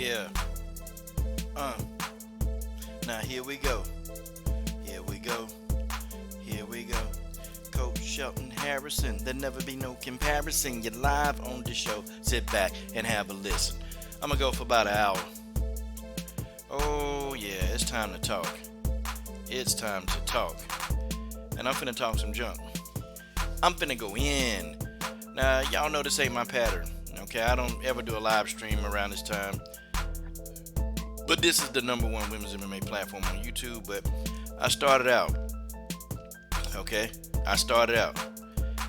Yeah. Uh. Now here we go. Here we go. Here we go. Coach Shelton Harrison. There never be no comparison. You're live on the show. Sit back and have a listen. I'm gonna go for about an hour. Oh yeah, it's time to talk. It's time to talk. And I'm finna talk some junk. I'm finna go in. Now y'all know this ain't my pattern. Okay, I don't ever do a live stream around this time. But this is the number one women's MMA platform on YouTube. But I started out,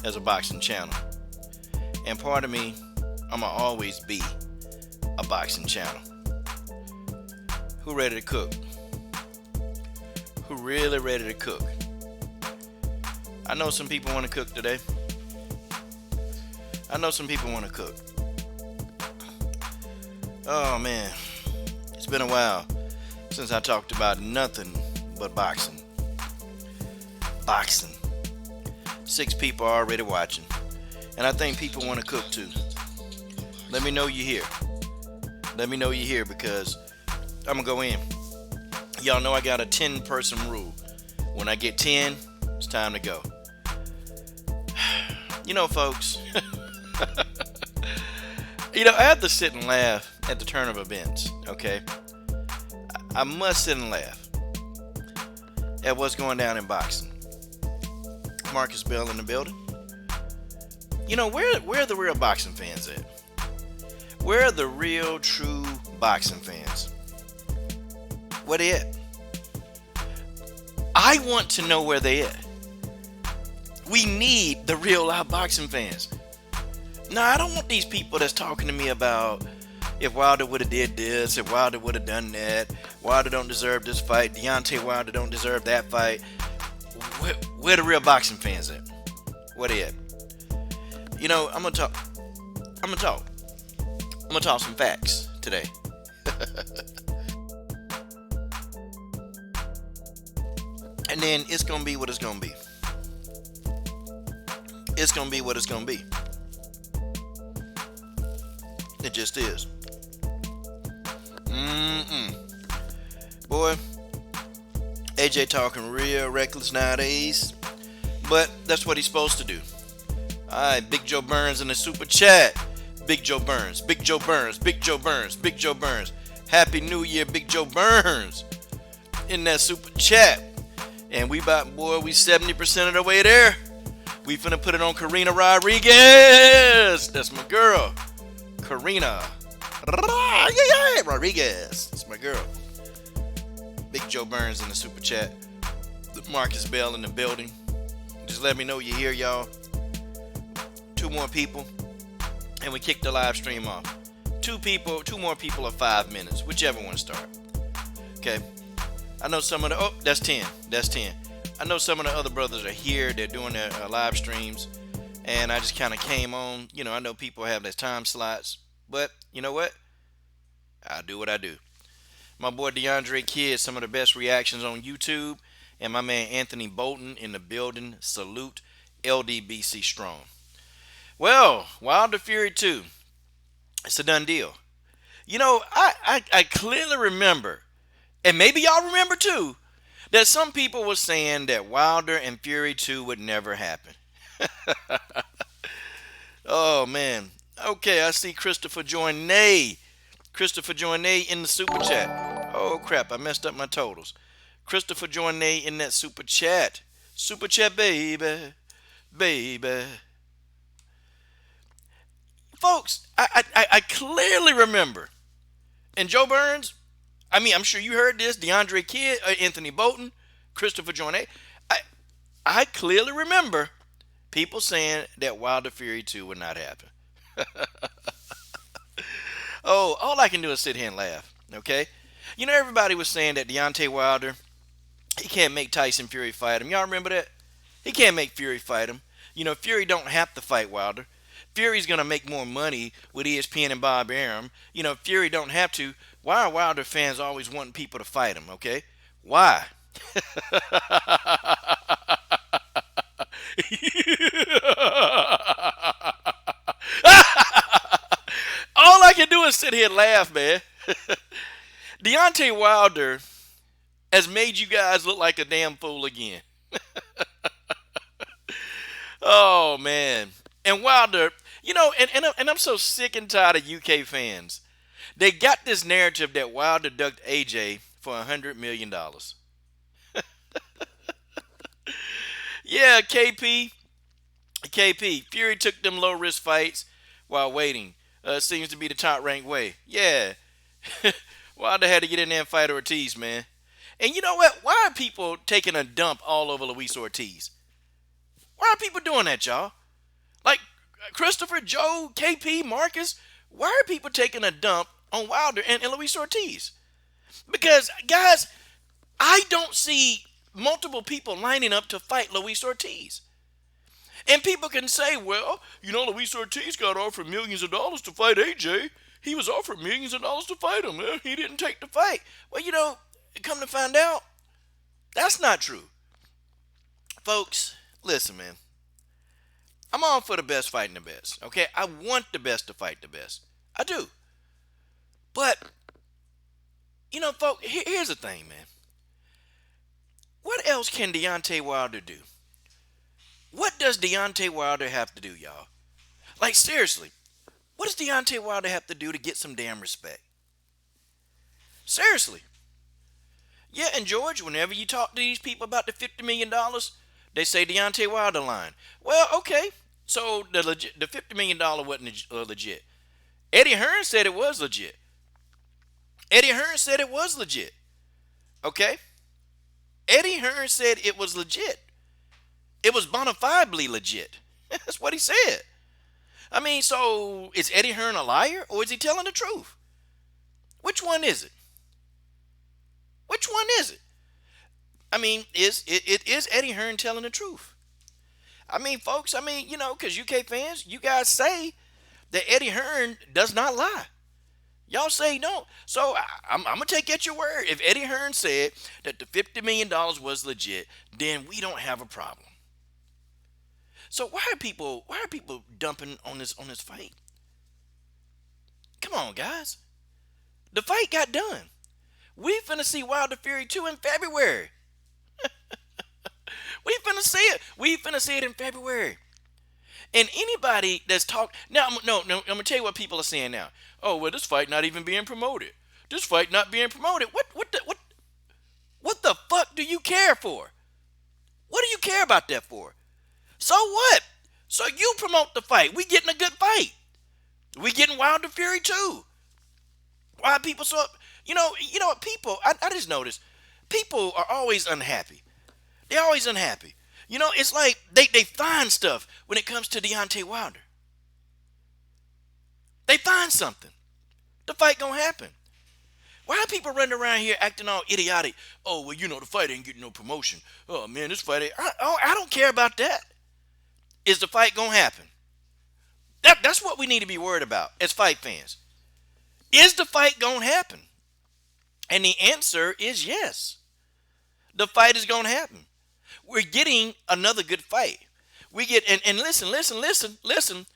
as a boxing channel. And part of me, I'ma always be a boxing channel. Who ready to cook? Who really ready to cook? I know some people want to cook today. I know some people want to cook. Oh man, it's been a while since I talked about nothing but boxing. Boxing. 6 people are already watching. And I think people want to cook too. Let me know you're here. Let me know you're here because I'm going to go in. Y'all know I got a 10-person rule. When I get 10, it's time to go. You know, folks, I have to sit and laugh at the turn of events, okay? I must sit and laugh at what's going down in boxing. Marcus Bell in the building. Where are the real boxing fans at? Where are the real, true boxing fans? Where they at? I want to know where they at. We need the real live boxing fans. No, I don't want these people that's talking to me about if Wilder would have did this, if Wilder would have done that, Wilder don't deserve this fight, Deontay Wilder don't deserve that fight. Where the real boxing fans at? Where they at? I'm gonna talk some facts today. And then it's gonna be what it's gonna be. It's gonna be what it's gonna be. It just is. Boy, AJ talking real reckless nowadays, but that's what he's supposed to do. Alright, Big Joe Burns in the super chat. Big Joe Burns, Big Joe Burns, Big Joe Burns, Big Joe Burns. Happy New Year, Big Joe Burns in that super chat. And we 70% of the way there. We finna put it on Karina Rodriguez. That's my girl. Karina Rodriguez. That's my girl. Big Joe Burns in the super chat. Marcus Bell in the building. Just let me know you're here, y'all. 2 more people. And we kick the live stream off. 2 more people of 5 minutes. Whichever one start. Okay. I know some of the... that's 10. That's 10. I know some of the other brothers are here. They're doing their live streams. And I just kind of came on. I know people have their time slots. But you know what? I do what I do. My boy DeAndre Kidd, some of the best reactions on YouTube. And my man Anthony Bolton in the building. Salute. LDBC strong. Well, Wilder Fury 2. It's a done deal. I clearly remember, and maybe y'all remember too, that some people were saying that Wilder and Fury 2 would never happen. Oh, man. Okay, I see Christopher Joyne. Christopher Joyne in the super chat. Oh, crap. I messed up my totals. Christopher Joyne in that super chat. Super chat, baby. Baby. Folks, I clearly remember. And Joe Burns, I'm sure you heard this. DeAndre Kidd, Anthony Bolton, Christopher Joyne. I clearly remember people saying that Wilder Fury 2 would not happen. Oh, all I can do is sit here and laugh, okay? Everybody was saying that Deontay Wilder, he can't make Tyson Fury fight him. Y'all remember that? He can't make Fury fight him. Fury don't have to fight Wilder. Fury's going to make more money with ESPN and Bob Arum. Fury don't have to. Why are Wilder fans always wanting people to fight him, okay? Why? All I can do is sit here and laugh, man. Deontay Wilder has made you guys look like a damn fool again. Oh man. And Wilder, and I'm so sick and tired of UK fans. They got this narrative that Wilder ducked AJ for $100 million. Yeah, KP. Fury took them low risk fights while waiting. Seems to be the top ranked way. Yeah. Wilder had to get in there and fight Ortiz, man. And you know what? Why are people taking a dump all over Luis Ortiz? Why are people doing that, y'all? Like Christopher, Joe, KP, Marcus. Why are people taking a dump on Wilder and Luis Ortiz? Because, guys, I don't see multiple people lining up to fight Luis Ortiz. And people can say, well, Luis Ortiz got offered millions of dollars to fight AJ. He was offered millions of dollars to fight him. He didn't take the fight. Well, come to find out, that's not true. Folks, listen, man. I'm all for the best fighting the best. Okay? I want the best to fight the best. I do. But, folks, here's the thing, man. What else can Deontay Wilder do? What does Deontay Wilder have to do, y'all? Like, seriously, what does Deontay Wilder have to do to get some damn respect? Seriously. Yeah, and George, whenever you talk to these people about the $50 million, they say Deontay Wilder line. Well, okay, so the $50 million wasn't legit. Eddie Hearn said it was legit. Okay? Eddie Hearn said it was legit. It was bona fidely legit. That's what he said. I mean, so is Eddie Hearn a liar or is he telling the truth? Which one is it? I mean, is Eddie Hearn telling the truth? I mean, folks, because UK fans, you guys say that Eddie Hearn does not lie. Y'all say no. So I'm going to take at your word. If Eddie Hearn said that the $50 million was legit, then we don't have a problem. So why are people dumping on this fight? Come on, guys. The fight got done. We finna see Wilder Fury 2 in February. We finna see it in February. And anybody that's now, no, I'm gonna tell you what people are saying now. Oh, well, this fight not even being promoted. This fight not being promoted. What the fuck do you care for? What do you care about that for? So what? So you promote the fight. We getting a good fight. We getting Wilder Fury 2. Why are people so? What people? I just noticed people are always unhappy. They're always unhappy. It's like they find stuff when it comes to Deontay Wilder. They find something. The fight gonna happen. Why are people running around here acting all idiotic? Oh, well, the fight ain't getting no promotion. Oh, man, this fight ain't. I don't care about that. Is the fight gonna happen? That's what we need to be worried about as fight fans. Is the fight gonna happen? And the answer is yes. The fight is gonna happen. We're getting another good fight. We get and listen.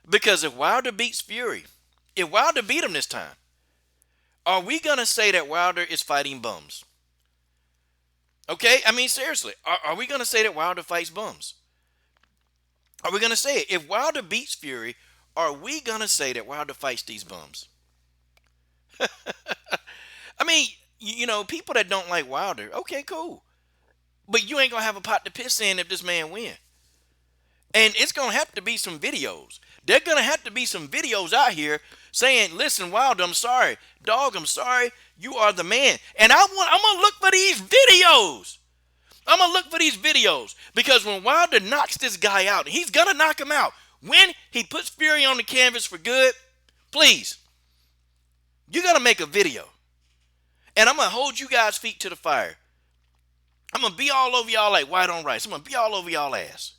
Because if Wilder beats Fury, if Wilder beat him this time, are we gonna say that Wilder is fighting bums? Okay, I mean seriously, are we gonna say that Wilder fights bums? Are we gonna say it? If Wilder beats Fury, are we gonna say that Wilder fights these bums? I mean, people that don't like Wilder, okay, cool. But you ain't gonna have a pot to piss in if this man win. And it's gonna have to be some videos. They're gonna have to be some videos out here saying, listen, Wilder, I'm sorry. Dog, I'm sorry. You are the man. And I'm gonna look for these videos. Because when Wilder knocks this guy out, and he's gonna knock him out. When he puts Fury on the canvas for good, please, you're gonna make a video. And I'm gonna hold you guys' feet to the fire. I'm gonna be all over y'all like white on rice. I'm gonna be all over y'all ass.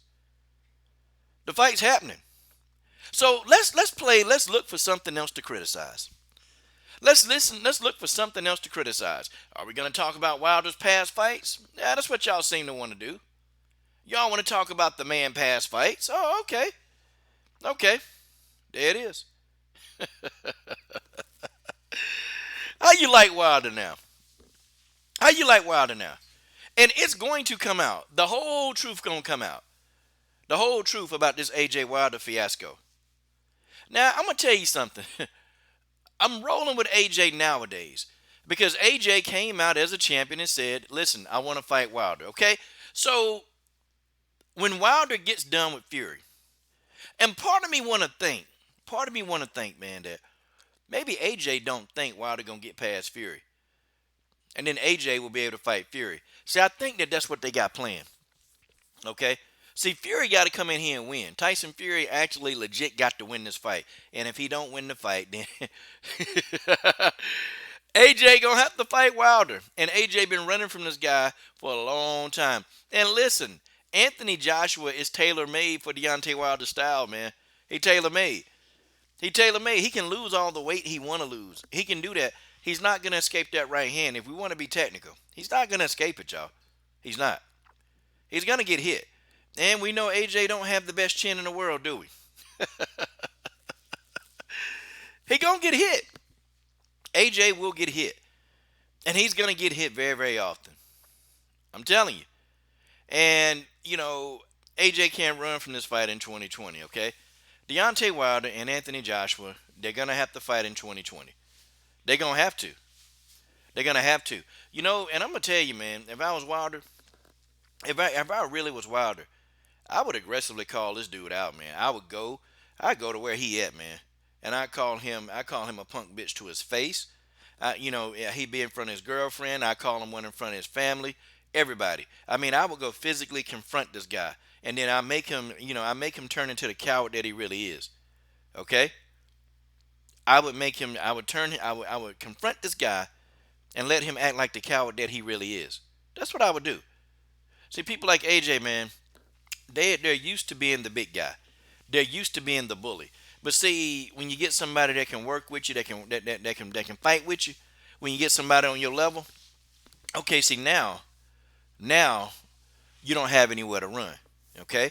The fight's happening. So let's look for something else to criticize. Let's look for something else to criticize. Are we gonna talk about Wilder's past fights? Yeah, that's what y'all seem to want to do. Y'all want to talk about the man past fights? Oh, okay. Okay. There it is. you like Wilder now? How you like Wilder now? And it's going to come out. The whole truth gonna come out. The whole truth about this AJ Wilder fiasco. Now I'm gonna tell you something. I'm rolling with AJ nowadays because AJ came out as a champion and said, "Listen, I want to fight Wilder." Okay, so when Wilder gets done with Fury, and part of me want to think, man, that maybe AJ don't think Wilder gonna get past Fury, and then AJ will be able to fight Fury. See, I think that that's what they got planned. Okay. See, Fury got to come in here and win. Tyson Fury actually legit got to win this fight, and if he don't win the fight, then AJ gonna have to fight Wilder. And AJ been running from this guy for a long time. And listen, Anthony Joshua is tailor made for Deontay Wilder's style, man. He tailor made. He tailor made. He can lose all the weight he want to lose. He can do that. He's not gonna escape that right hand. If we want to be technical, he's not gonna escape it, y'all. He's not. He's gonna get hit. And we know AJ don't have the best chin in the world, do we? He gonna get hit. AJ will get hit. And he's gonna get hit very, very often. I'm telling you. And, AJ can't run from this fight in 2020, okay? Deontay Wilder and Anthony Joshua, they're gonna have to fight in 2020. They're gonna have to. They're gonna have to. And I'm gonna tell you, man, if I was Wilder, if I really was Wilder, I would aggressively call this dude out, man. I'd go to where he at, man. And I call him a punk bitch to his face. He'd be in front of his girlfriend. I call him one in front of his family. Everybody. I mean, I would go physically confront this guy. And then I make him turn into the coward that he really is. Okay? I would confront this guy and let him act like the coward that he really is. That's what I would do. See, people like AJ, man, they're used to being the big guy. They're used to being the bully. But see, when you get somebody that can work with you, that can fight with you, when you get somebody on your level, okay, see now you don't have anywhere to run. Okay?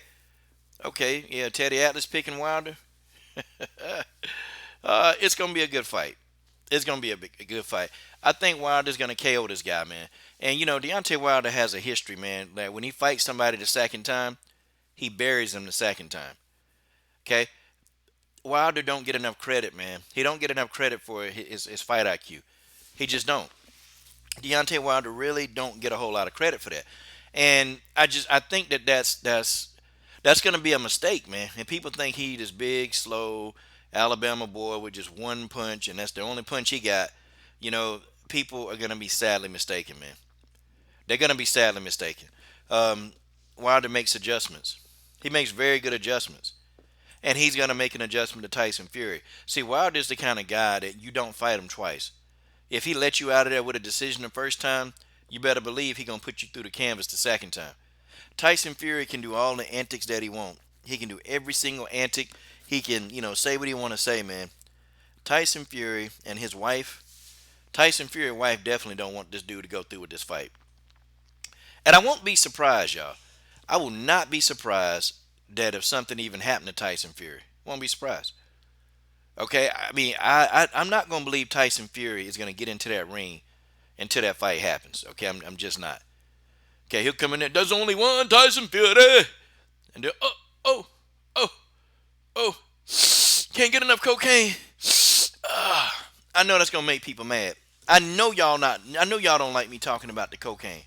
Okay, yeah, Teddy Atlas picking Wilder. It's gonna be a good fight. It's gonna be a good fight. I think Wilder's gonna KO this guy, man. And Deontay Wilder has a history, man. That when he fights somebody the second time, he buries him the second time. Okay? Wilder don't get enough credit, man. He don't get enough credit for his fight IQ. He just don't. Deontay Wilder really don't get a whole lot of credit for that. And I think that's gonna be a mistake, man. And people think he this big, slow Alabama boy with just one punch, and that's the only punch he got. People are gonna be sadly mistaken, man. They're gonna be sadly mistaken. Wilder makes adjustments. He makes very good adjustments. And he's going to make an adjustment to Tyson Fury. See, Wilder's the kind of guy that you don't fight him twice. If he let you out of there with a decision the first time, you better believe he's going to put you through the canvas the second time. Tyson Fury can do all the antics that he wants. He can do every single antic. He can, say what he want to say, man. Tyson Fury and his wife, Tyson Fury's wife definitely don't want this dude to go through with this fight. And I won't be surprised, y'all. I will not be surprised that if something even happened to Tyson Fury. Won't be surprised. Okay, I mean, I'm not going to believe Tyson Fury is going to get into that ring until that fight happens. Okay, I'm just not. Okay, he'll come in there. There's only one Tyson Fury. And they're, oh, can't get enough cocaine. I know that's going to make people mad. I know y'all don't like me talking about the cocaine.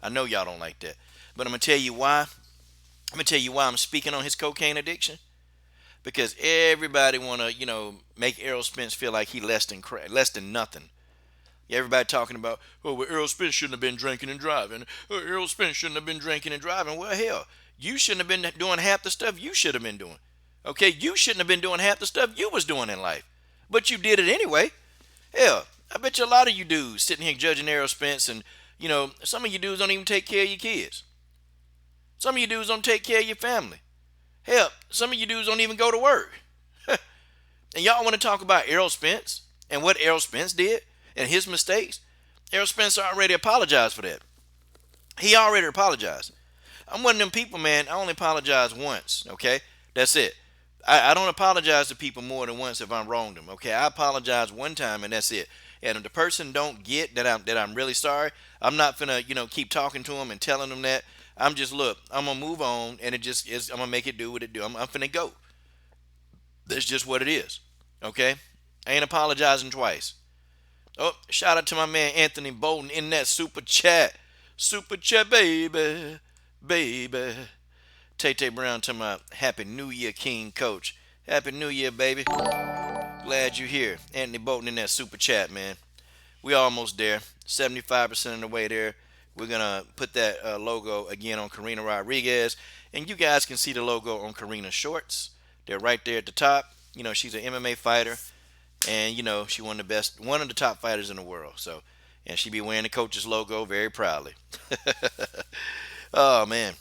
I know y'all don't like that. But I'm going to tell you why. I'm going to tell you why I'm speaking on his cocaine addiction. Because everybody want to, make Errol Spence feel like he less than nothing. Everybody talking about, well, Errol Spence shouldn't have been drinking and driving. Errol Spence shouldn't have been drinking and driving. Well, hell, you shouldn't have been doing half the stuff you should have been doing. Okay, you shouldn't have been doing half the stuff you was doing in life. But you did it anyway. Hell, I bet you a lot of you dudes sitting here judging Errol Spence, and, some of you dudes don't even take care of your kids. Some of you dudes don't take care of your family. Hell, some of you dudes don't even go to work. And y'all want to talk about Errol Spence and what Errol Spence did and his mistakes? Errol Spence already apologized for that. He already apologized. I'm one of them people, man. I only apologize once, okay? That's it. I don't apologize to people more than once if I'm wronged them, okay? I apologize one time and that's it. And if the person don't get that I'm really sorry, I'm not gonna keep talking to them and telling them that. I'm just look. I'm gonna move on, and it just is. I'm gonna make it do what it do. I'm finna go. That's just what it is. Okay. I ain't apologizing twice. Oh, shout out to my man Anthony Bolton in that super chat. Super chat, baby. Baby. Tay Brown to my Happy New Year King coach. Happy New Year, baby. Glad you're here. Anthony Bolton in that super chat, man. We almost there. 75% of the way there. We're going to put that logo again on Karina Rodriguez. And you guys can see the logo on Karina's shorts. They're right there at the top. She's an MMA fighter. And, she one of the top fighters in the world. So, and she be wearing the coach's logo very proudly. Oh, man.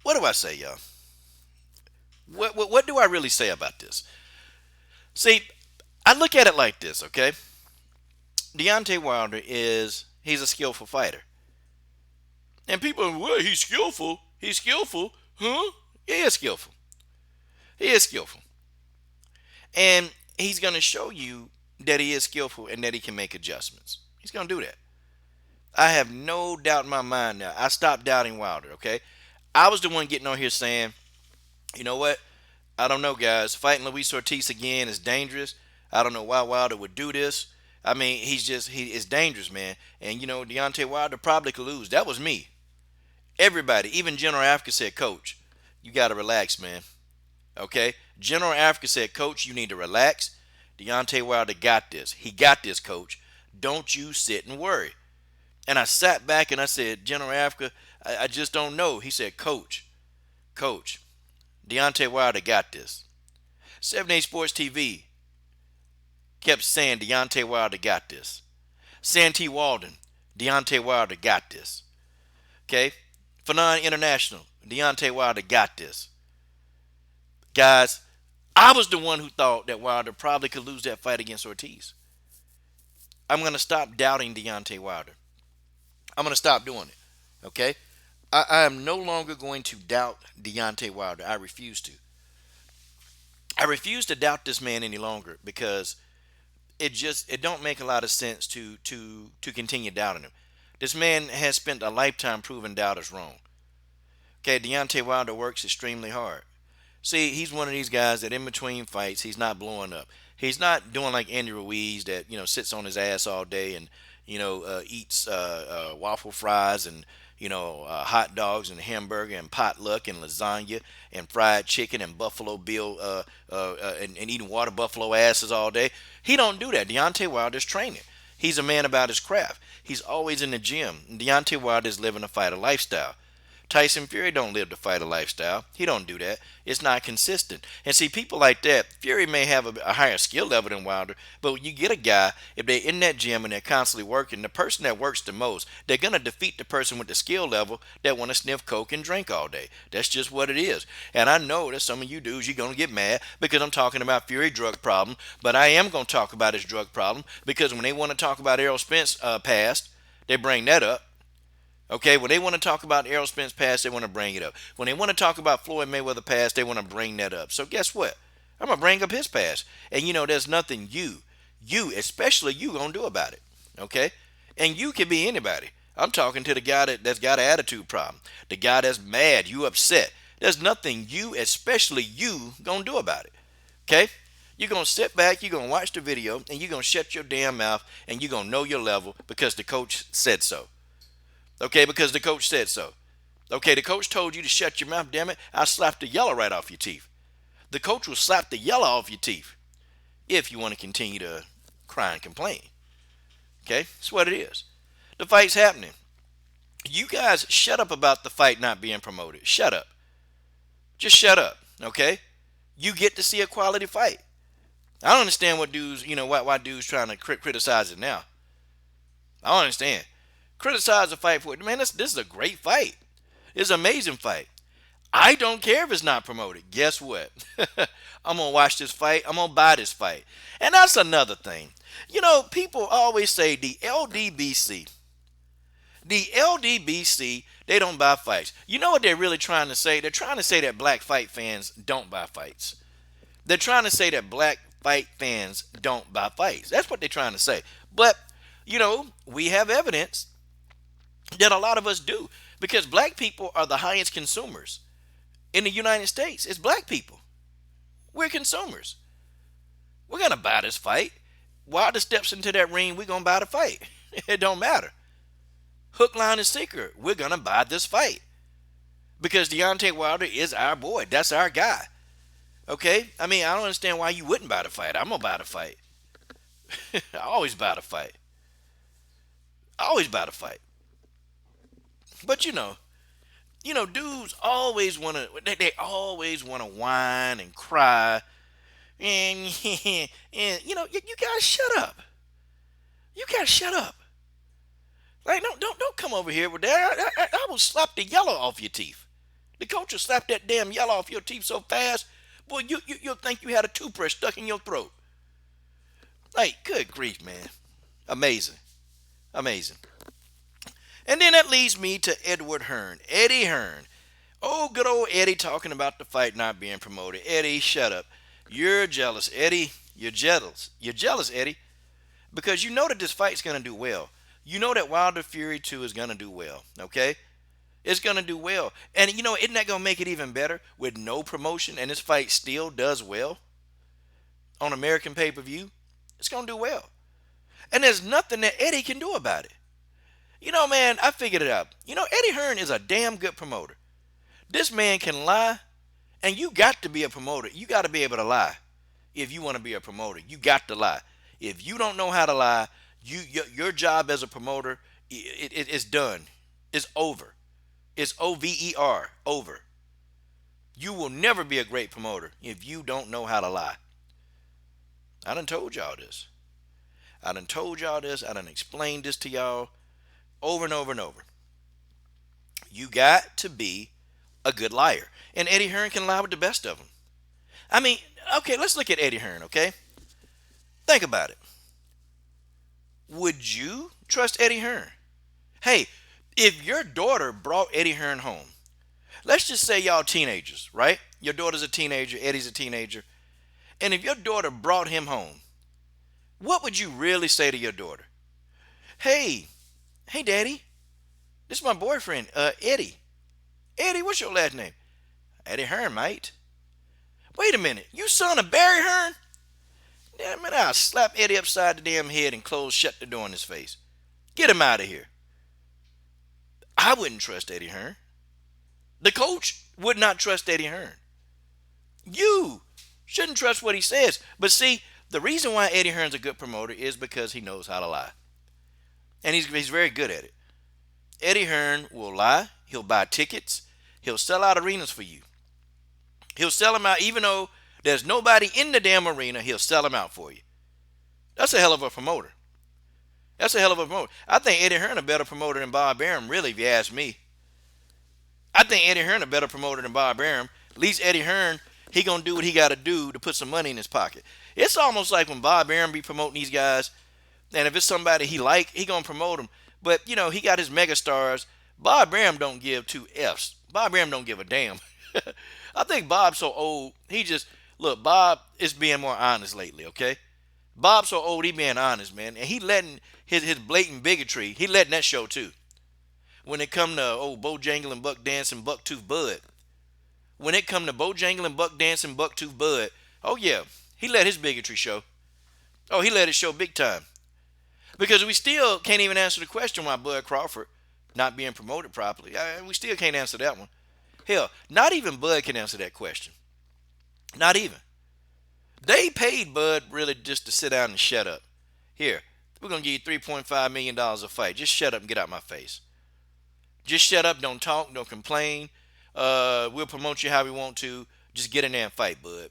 What do I say, y'all? What do I really say about this? See, I look at it like this, okay? Deontay Wilder he's a skillful fighter. And people are, well, he's skillful. He's skillful. Huh? He is skillful. He is skillful. And he's going to show you that he is skillful and that he can make adjustments. He's going to do that. I have no doubt in my mind now. I stopped doubting Wilder, okay? I was the one getting on here saying, you know what? I don't know, guys. Fighting Luis Ortiz again is dangerous. I don't know why Wilder would do this. I mean, he is dangerous, man. And, Deontay Wilder probably could lose. That was me. Everybody, even General Africa said, Coach, you got to relax, man. Okay? General Africa said, Coach, you need to relax. Deontay Wilder got this. He got this, Coach. Don't you sit and worry. And I sat back and I said, General Africa, I just don't know. He said, Coach, Deontay Wilder got this. 7 Sports TV kept saying Deontay Wilder got this. Santee Walden, Deontay Wilder got this. Okay? Fanon International, Deontay Wilder got this. Guys, I was the one who thought that Wilder probably could lose that fight against Ortiz. I'm going to stop doubting Deontay Wilder. I'm going to stop doing it. Okay? I am no longer going to doubt Deontay Wilder. I refuse to. I refuse to doubt this man any longer because it don't make a lot of sense to continue doubting him. This man has spent a lifetime proving doubters wrong. Okay, Deontay Wilder works extremely hard. See, he's one of these guys that in between fights, he's not blowing up. He's not doing like Andy Ruiz that, sits on his ass all day and, eats waffle fries and, hot dogs and hamburger and potluck and lasagna and fried chicken and Buffalo Bill and eating water buffalo asses all day. He don't do that. Deontay Wilder's training. He's a man about his craft. He's always in the gym. Deontay Wilder's living a fighter lifestyle. Tyson Fury don't live to fight a lifestyle. He don't do that. It's not consistent. And see, people like that, Fury may have a higher skill level than Wilder, but when you get a guy, if they're in that gym and they're constantly working, the person that works the most, they're going to defeat the person with the skill level that want to sniff coke and drink all day. That's just what it is. And I know that some of you dudes, you're going to get mad because I'm talking about Fury drug problem, but I am going to talk about his drug problem because when they want to talk about Errol Spence past, they bring that up. Okay, when they want to talk about Errol Spence past, they want to bring it up. When they want to talk about Floyd Mayweather past, they want to bring that up. So guess what? I'm going to bring up his past. And there's nothing especially you, going to do about it. Okay? And you can be anybody. I'm talking to the guy that's got an attitude problem. The guy that's mad, you upset. There's nothing especially you, going to do about it. Okay? You're going to sit back, you're going to watch the video, and you're going to shut your damn mouth, and you're going to know your level because the coach said so. Okay, because the coach said so. Okay, the coach told you to shut your mouth, damn it. I'll slap the yellow right off your teeth. The coach will slap the yellow off your teeth if you want to continue to cry and complain. Okay, that's what it is. The fight's happening. You guys shut up about the fight not being promoted. Shut up. Just shut up, okay? You get to see a quality fight. I don't understand what dudes, why dudes trying to criticize it now. I don't understand. Criticize the fight for it. Man, this is a great fight. It's an amazing fight. I don't care if it's not promoted. Guess what? I'm going to watch this fight. I'm going to buy this fight. And that's another thing. People always say the LDBC. The LDBC, they don't buy fights. You know what they're really trying to say? They're trying to say that black fight fans don't buy fights. They're trying to say that black fight fans don't buy fights. That's what they're trying to say. But, we have evidence that a lot of us do because black people are the highest consumers in the United States. It's black people. We're consumers. We're going to buy this fight. Wilder steps into that ring, we're going to buy the fight. It don't matter. Hook, line, and sinker. We're going to buy this fight because Deontay Wilder is our boy. That's our guy. Okay? I mean, I don't understand why you wouldn't buy the fight. I'm going to buy the fight. I always buy the fight. I always buy the fight. But dudes always want to, they always want to whine and cry. And, you gotta shut up. You gotta shut up. Like, don't come over here with that. I will slap the yellow off your teeth. The coach will slap that damn yellow off your teeth so fast, boy, you'll think you had a toothbrush stuck in your throat. Like, good grief, man. Amazing. Amazing. And then that leads me to Edward Hearn. Eddie Hearn. Oh, good old Eddie talking about the fight not being promoted. Eddie, shut up. You're jealous, Eddie. You're jealous. You're jealous, Eddie. Because you know that this fight's going to do well. You know that Wilder Fury 2 is going to do well. Okay? It's going to do well. And, isn't that going to make it even better with no promotion and this fight still does well on American pay-per-view? It's going to do well. And there's nothing that Eddie can do about it. Man, I figured it out. Eddie Hearn is a damn good promoter. This man can lie, and you got to be a promoter. You got to be able to lie if you want to be a promoter. You got to lie. If you don't know how to lie, your job as a promoter, it's done. It's over. It's over, over. You will never be a great promoter if you don't know how to lie. I done told y'all this. I done explained this to y'all over and over and over. You got to be a good liar. And Eddie Hearn can lie with the best of them. I mean, okay, let's look at Eddie Hearn, okay? Think about it. Would you trust Eddie Hearn? Hey, if your daughter brought Eddie Hearn home, let's just say y'all teenagers, right? Your daughter's a teenager, Eddie's a teenager. And if your daughter brought him home, what would you really say to your daughter? Hey, Daddy, this is my boyfriend, Eddie. Eddie, what's your last name? Eddie Hearn, mate. Wait a minute, you son of Barry Hearn? Damn it, I'll slap Eddie upside the damn head and shut the door in his face. Get him out of here. I wouldn't trust Eddie Hearn. The coach would not trust Eddie Hearn. You shouldn't trust what he says. But see, the reason why Eddie Hearn's a good promoter is because he knows how to lie. And he's very good at it. Eddie Hearn will lie. He'll buy tickets. He'll sell out arenas for you. He'll sell them out even though there's nobody in the damn arena. He'll sell them out for you. That's a hell of a promoter. That's a hell of a promoter. I think Eddie Hearn a better promoter than Bob Arum, really, if you ask me. I think Eddie Hearn a better promoter than Bob Arum. At least Eddie Hearn, he gonna do what he gotta do to put some money in his pocket. It's almost like when Bob Arum be promoting these guys, and if it's somebody he like, he gonna promote them. But he got his mega stars. Bob Arum don't give two F's. Bob Arum don't give a damn. I think Bob's so old, look, Bob is being more honest lately, okay? Bob's so old, he being honest, man. And he letting his blatant bigotry, he letting that show too. When it come to old Bojangling, Buck Dancing, Bucktooth Bud. When it come to Bojangling, Buck Dancing, Bucktooth Bud, oh yeah, he let his bigotry show. Oh, he let it show big time. Because we still can't even answer the question why Bud Crawford not being promoted properly. We still can't answer that one. Hell, not even Bud can answer that question. Not even. They paid Bud really just to sit down and shut up. Here, we're going to give you $3.5 million a fight. Just shut up and get out my face. Just shut up, don't talk, don't complain. We'll promote you how we want to. Just get in there and fight, Bud.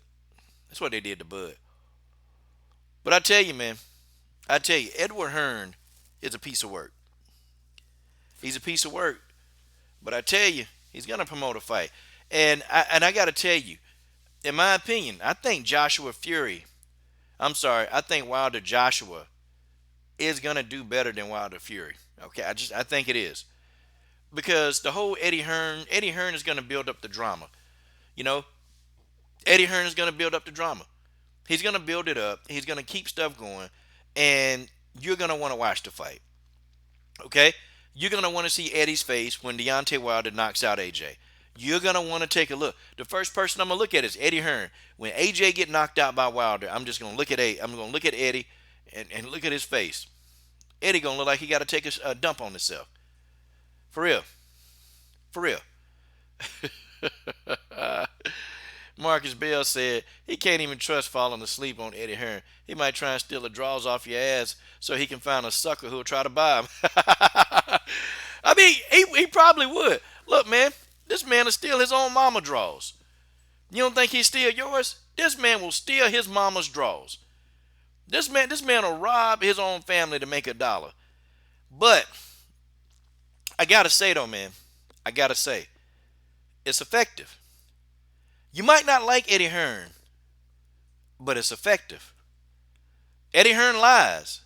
That's what they did to Bud. But I tell you, man, Edward Hearn is a piece of work. He's a piece of work. But I tell you, he's going to promote a fight. And I got to tell you, in my opinion, I think I think Wilder Joshua is going to do better than Wilder Fury. Okay, I think it is. Because the whole Eddie Hearn is going to build up the drama. Eddie Hearn is going to build up the drama. He's gonna build it up. He's gonna keep stuff going, and you're gonna want to watch the fight. Okay, you're gonna want to see Eddie's face when Deontay Wilder knocks out AJ. You're gonna want to take a look. The first person I'm gonna look at is Eddie Hearn. When AJ get knocked out by Wilder, I'm just gonna look at I'm gonna look at Eddie and look at his face. Eddie gonna look like he got to take a dump on himself. For real. For real. Marcus Bell said he can't even trust falling asleep on Eddie Hearn. He might try and steal the draws off your ass so he can find a sucker who'll try to buy him. I mean, he probably would. Look, man, this man will steal his own mama draws. You don't think he steal yours? This man will steal his mama's draws. This man will rob his own family to make $1. But I gotta say though, man, I gotta say, it's effective. You might not like Eddie Hearn, but it's effective. Eddie Hearn lies,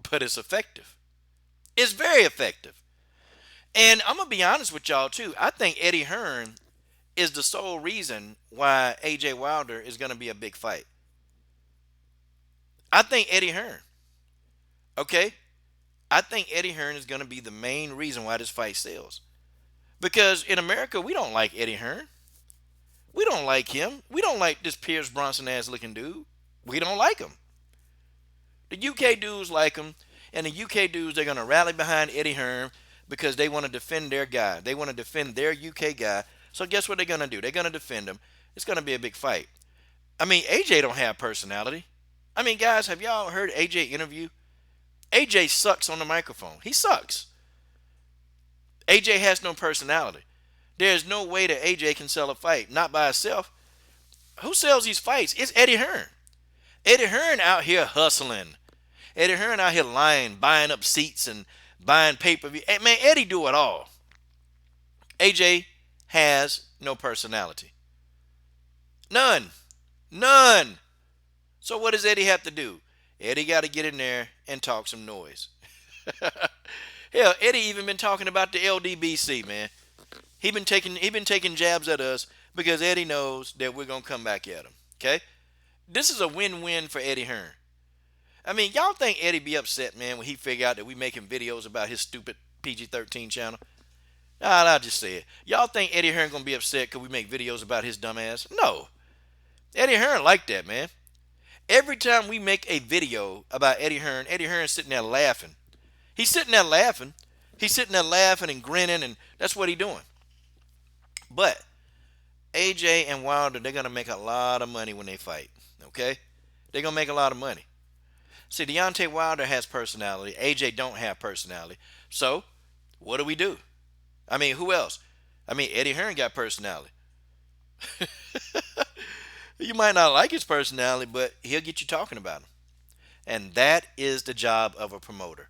but it's effective. It's very effective. And I'm gonna be honest with y'all too. I think Eddie Hearn is the sole reason why AJ Wilder is gonna be a big fight. I think Eddie Hearn. Okay? I think Eddie Hearn is going to be the main reason why this fight sells. Because in America, we don't like Eddie Hearn. We don't like him. We don't like this Pierce Bronson ass looking dude. We don't like him. The UK dudes like him. And the UK dudes, they're going to rally behind Eddie Hearn because they want to defend their guy. They want to defend their UK guy. So guess what they're going to do? They're going to defend him. It's going to be a big fight. I mean, AJ don't have personality. I mean, guys, have y'all heard AJ interview? AJ sucks on the microphone. He sucks. AJ has no personality. There's no way that AJ can sell a fight, not by himself. Who sells these fights? It's Eddie Hearn. Eddie Hearn out here hustling. Eddie Hearn out here lying, buying up seats and buying pay-per-view. Hey, man, Eddie do it all. AJ has no personality. None. None. So what does Eddie have to do? Eddie got to get in there and talk some noise. Hell, Eddie even been talking about the LDBC, man. He been taking jabs at us because Eddie knows that we're gonna come back at him. Okay, this is a win-win for Eddie Hearn. I mean, y'all think Eddie be upset, man, when he figure out that we making videos about his stupid PG-13 channel? Nah, I'll just say it. Y'all think Eddie Hearn gonna be upset because we make videos about his dumb ass? No. Eddie Hearn like that, man. Every time we make a video about Eddie Hearn's sitting there laughing. He's sitting there laughing. He's sitting there laughing and grinning, and that's what he's doing. But AJ and Wilder, they're going to make a lot of money when they fight. Okay? They're going to make a lot of money. See, Deontay Wilder has personality. AJ don't have personality. So, what do we do? I mean, who else? I mean, Eddie Hearn got personality. You might not like his personality, but he'll get you talking about him. And that is the job of a promoter.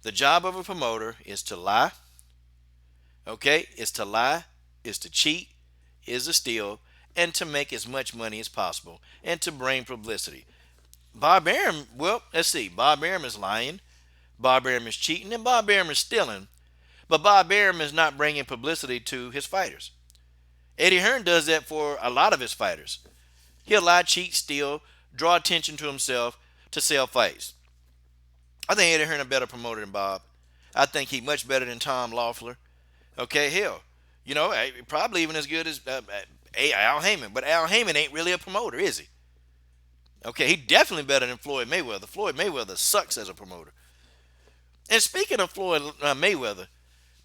The job of a promoter is to lie. Okay? Is to lie, is to cheat, is to steal, and to make as much money as possible, and to bring publicity. Bob Arum, well, let's see. Bob Arum is lying. Bob Arum is cheating, and Bob Arum is stealing. But Bob Arum is not bringing publicity to his fighters. Eddie Hearn does that for a lot of his fighters. He'll lie, cheat, steal, draw attention to himself to sell fights. I think Eddie Hearn a better promoter than Bob. I think he's much better than Tom Loeffler. Okay, hell, you know, probably even as good as Al Heyman. But Al Heyman ain't really a promoter, is he? Okay, he definitely better than Floyd Mayweather. Floyd Mayweather sucks as a promoter. And speaking of Floyd Mayweather,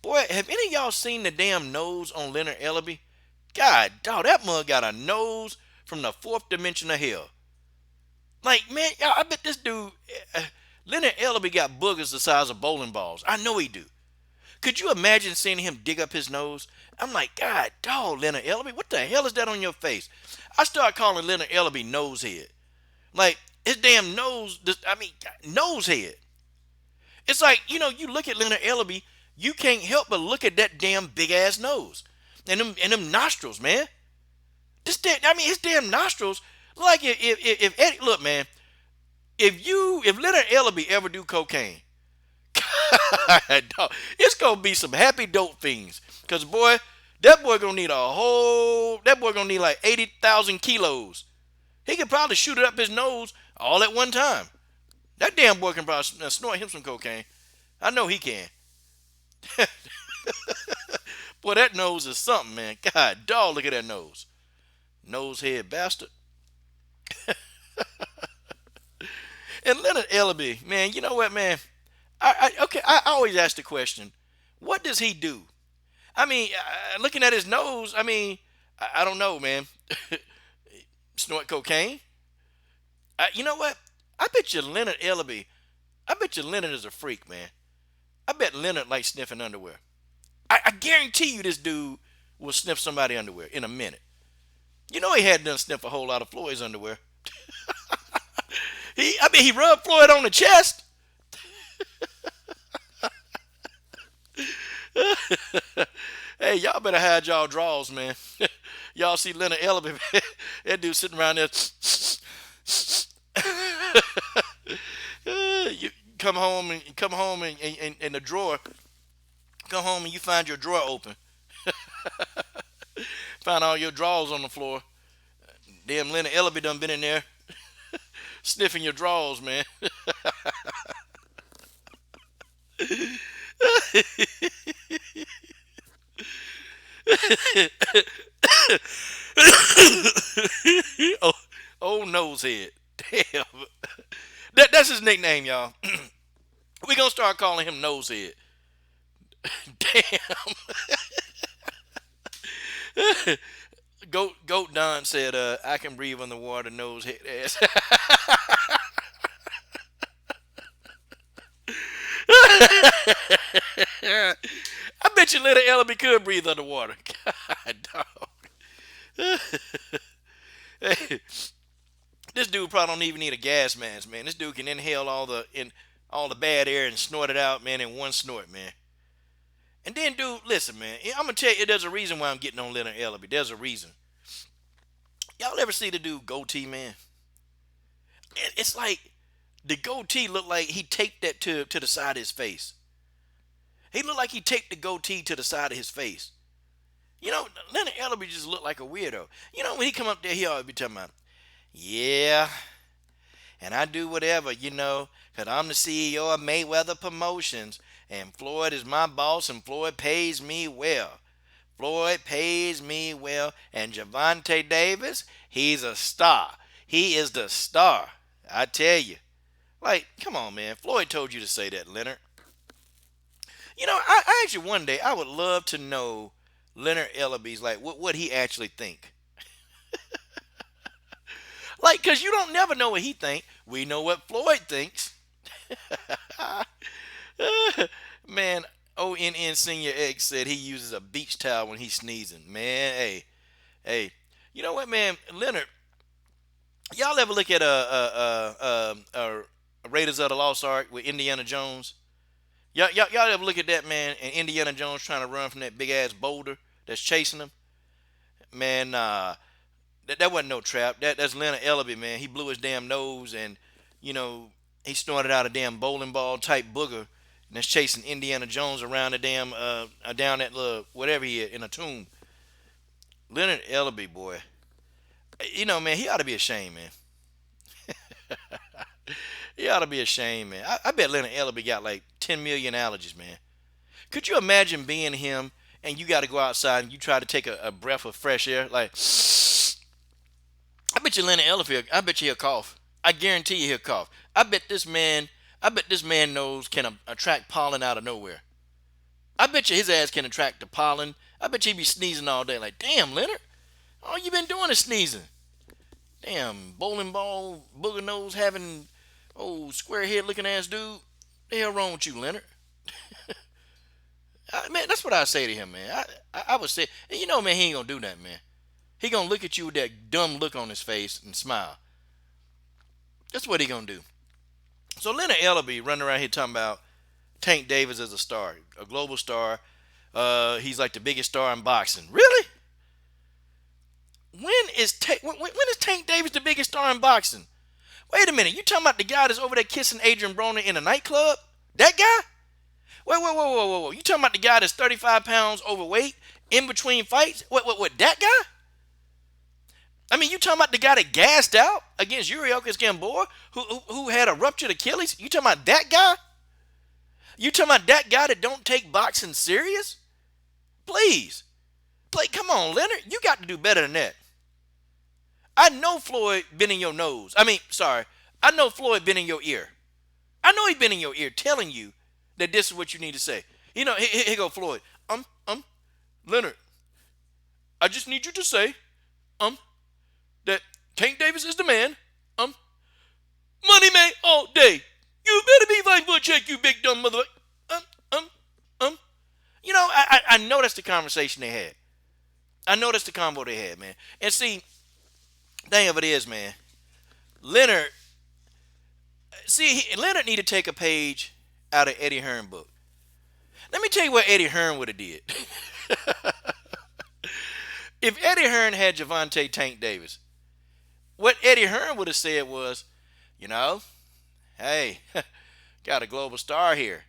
boy, have any of y'all seen the damn nose on Leonard Ellerbe? God, dog, that mug got a nose from the fourth dimension of hell. Like, man, I bet this dude, Leonard Ellerbe got boogers the size of bowling balls. I know he do. Could you imagine seeing him dig up his nose? I'm like, God, dog, Leonard Ellerbe, what the hell is that on your face? I start calling Leonard Ellerbe nosehead. Like, his damn nose, nosehead. It's like, you know, you look at Leonard Ellerbe, you can't help but look at that damn big ass nose. And them nostrils, man. His damn nostrils, like if Eddie, look, man, if Leonard Ellerbe ever do cocaine, it's gonna be some happy dope fiends. Cause boy, that boy gonna need like 80,000 kilos He could probably shoot it up his nose all at one time. That damn boy can probably snort him some cocaine. I know he can. Boy, that nose is something, man. God, dog, look at that nose. Nose head bastard. And Leonard Ellerbe, man, you know what, man? I always ask the question, what does he do? I mean, looking at his nose, I mean, I don't know, man. Snort cocaine? You know what? I bet you Leonard Ellerbe, I bet you Leonard is a freak, man. I bet Leonard likes sniffing underwear. I guarantee you this dude will sniff somebody underwear in a minute. You know he had done sniff a whole lot of Floyd's underwear. He rubbed Floyd on the chest. Hey, y'all better hide y'all drawers, man. Y'all see Leonard Ellerbe, that dude sitting around there. You come home and in the drawer. Come home and you find your drawer open. Find all your drawers on the floor. Damn, Leonard Ellerbe done been in there sniffing your drawers, man. oh, old nosehead. Damn. That's his nickname, y'all. We gonna start calling him Nosehead. Damn. Goat Don said, I can breathe underwater, nosehead ass. I bet you Leonard Ellerbe could breathe underwater. God, dog. Hey, this dude probably don't even need a gas mask, man. This dude can inhale all the bad air and snort it out, man, in one snort, man. And then, dude, listen, man. I'm gonna tell you, there's a reason why I'm getting on Leonard Ellerbe. There's a reason. Y'all ever see the dude goatee, man? It's like the goatee looked like he taped that to the side of his face. He looked like he taped the goatee to the side of his face. You know, Leonard Ellerbe just looked like a weirdo. You know, when he come up there, he always be talking about, yeah, and I do whatever, you know, because I'm the CEO of Mayweather Promotions, and Floyd is my boss, and Floyd pays me well. Floyd pays me well, and Javante Davis, he's a star. He is the star. I tell you. Like, come on, man. Floyd told you to say that, Leonard. You know, I actually one day I would love to know Leonard Ellerbe's like what he actually think. Like, cause you don't never know what he think. We know what Floyd thinks. Man, ONN Senior X said he uses a beach towel when he's sneezing. Man, hey, you know what, man, Leonard? Y'all ever look at Raiders of the Lost Ark with Indiana Jones? Y'all ever look at that, man, and Indiana Jones trying to run from that big ass boulder that's chasing him? Man, that wasn't no trap. That's Leonard Ellerbe, man. He blew his damn nose and, you know, he snorted out a damn bowling ball type booger that's chasing Indiana Jones around the damn down that little whatever he is in a tomb. Leonard Ellerbe, boy. You know, man, he ought to be ashamed, man. He ought to be ashamed, man. I bet Leonard Ellerbe got like 10 million allergies, man. Could you imagine being him and you got to go outside and you try to take a breath of fresh air? Like, I bet you Leonard Ellerbe, I bet you he'll cough. I guarantee you he'll cough. I bet this man nose can attract pollen out of nowhere. I bet you his ass can attract the pollen. I bet you he be sneezing all day. Like, damn, Leonard, all you been doing is sneezing. Damn, bowling ball, booger nose having, square head looking ass dude. The hell wrong with you, Leonard? Man, that's what I say to him, man. I would say, and you know, man, he ain't gonna do that, man. He gonna look at you with that dumb look on his face and smile. That's what he gonna do. So Leonard Ellerbe running around here talking about Tank Davis as a star, a global star. He's like the biggest star in boxing. Really? When is Tank Davis the biggest star in boxing? Wait a minute. You talking about the guy that's over there kissing Adrian Broner in a nightclub? That guy? Whoa. You talking about the guy that's 35 pounds overweight in between fights? What, that guy? I mean, you talking about the guy that gassed out against Yuriorkis Gamboa, who had a ruptured Achilles? You talking about that guy? You talking about that guy that don't take boxing serious? Please. Like, come on, Leonard. You got to do better than that. I know Floyd been in your nose. I mean, sorry. I know Floyd been in your ear. I know he been in your ear telling you that this is what you need to say. Here go Floyd. Leonard, I just need you to say, that Tank Davis is the man. Money man all day. You better be fighting for a check, you big dumb motherfucker. Um. I know that's the conversation they had. I know that's the combo they had, man. And see, thing of it is, man, Leonard. Leonard need to take a page out of Eddie Hearn book. Let me tell you what Eddie Hearn would have did. If Eddie Hearn had Javante Tank Davis, what Eddie Hearn would have said was, hey, got a global star here.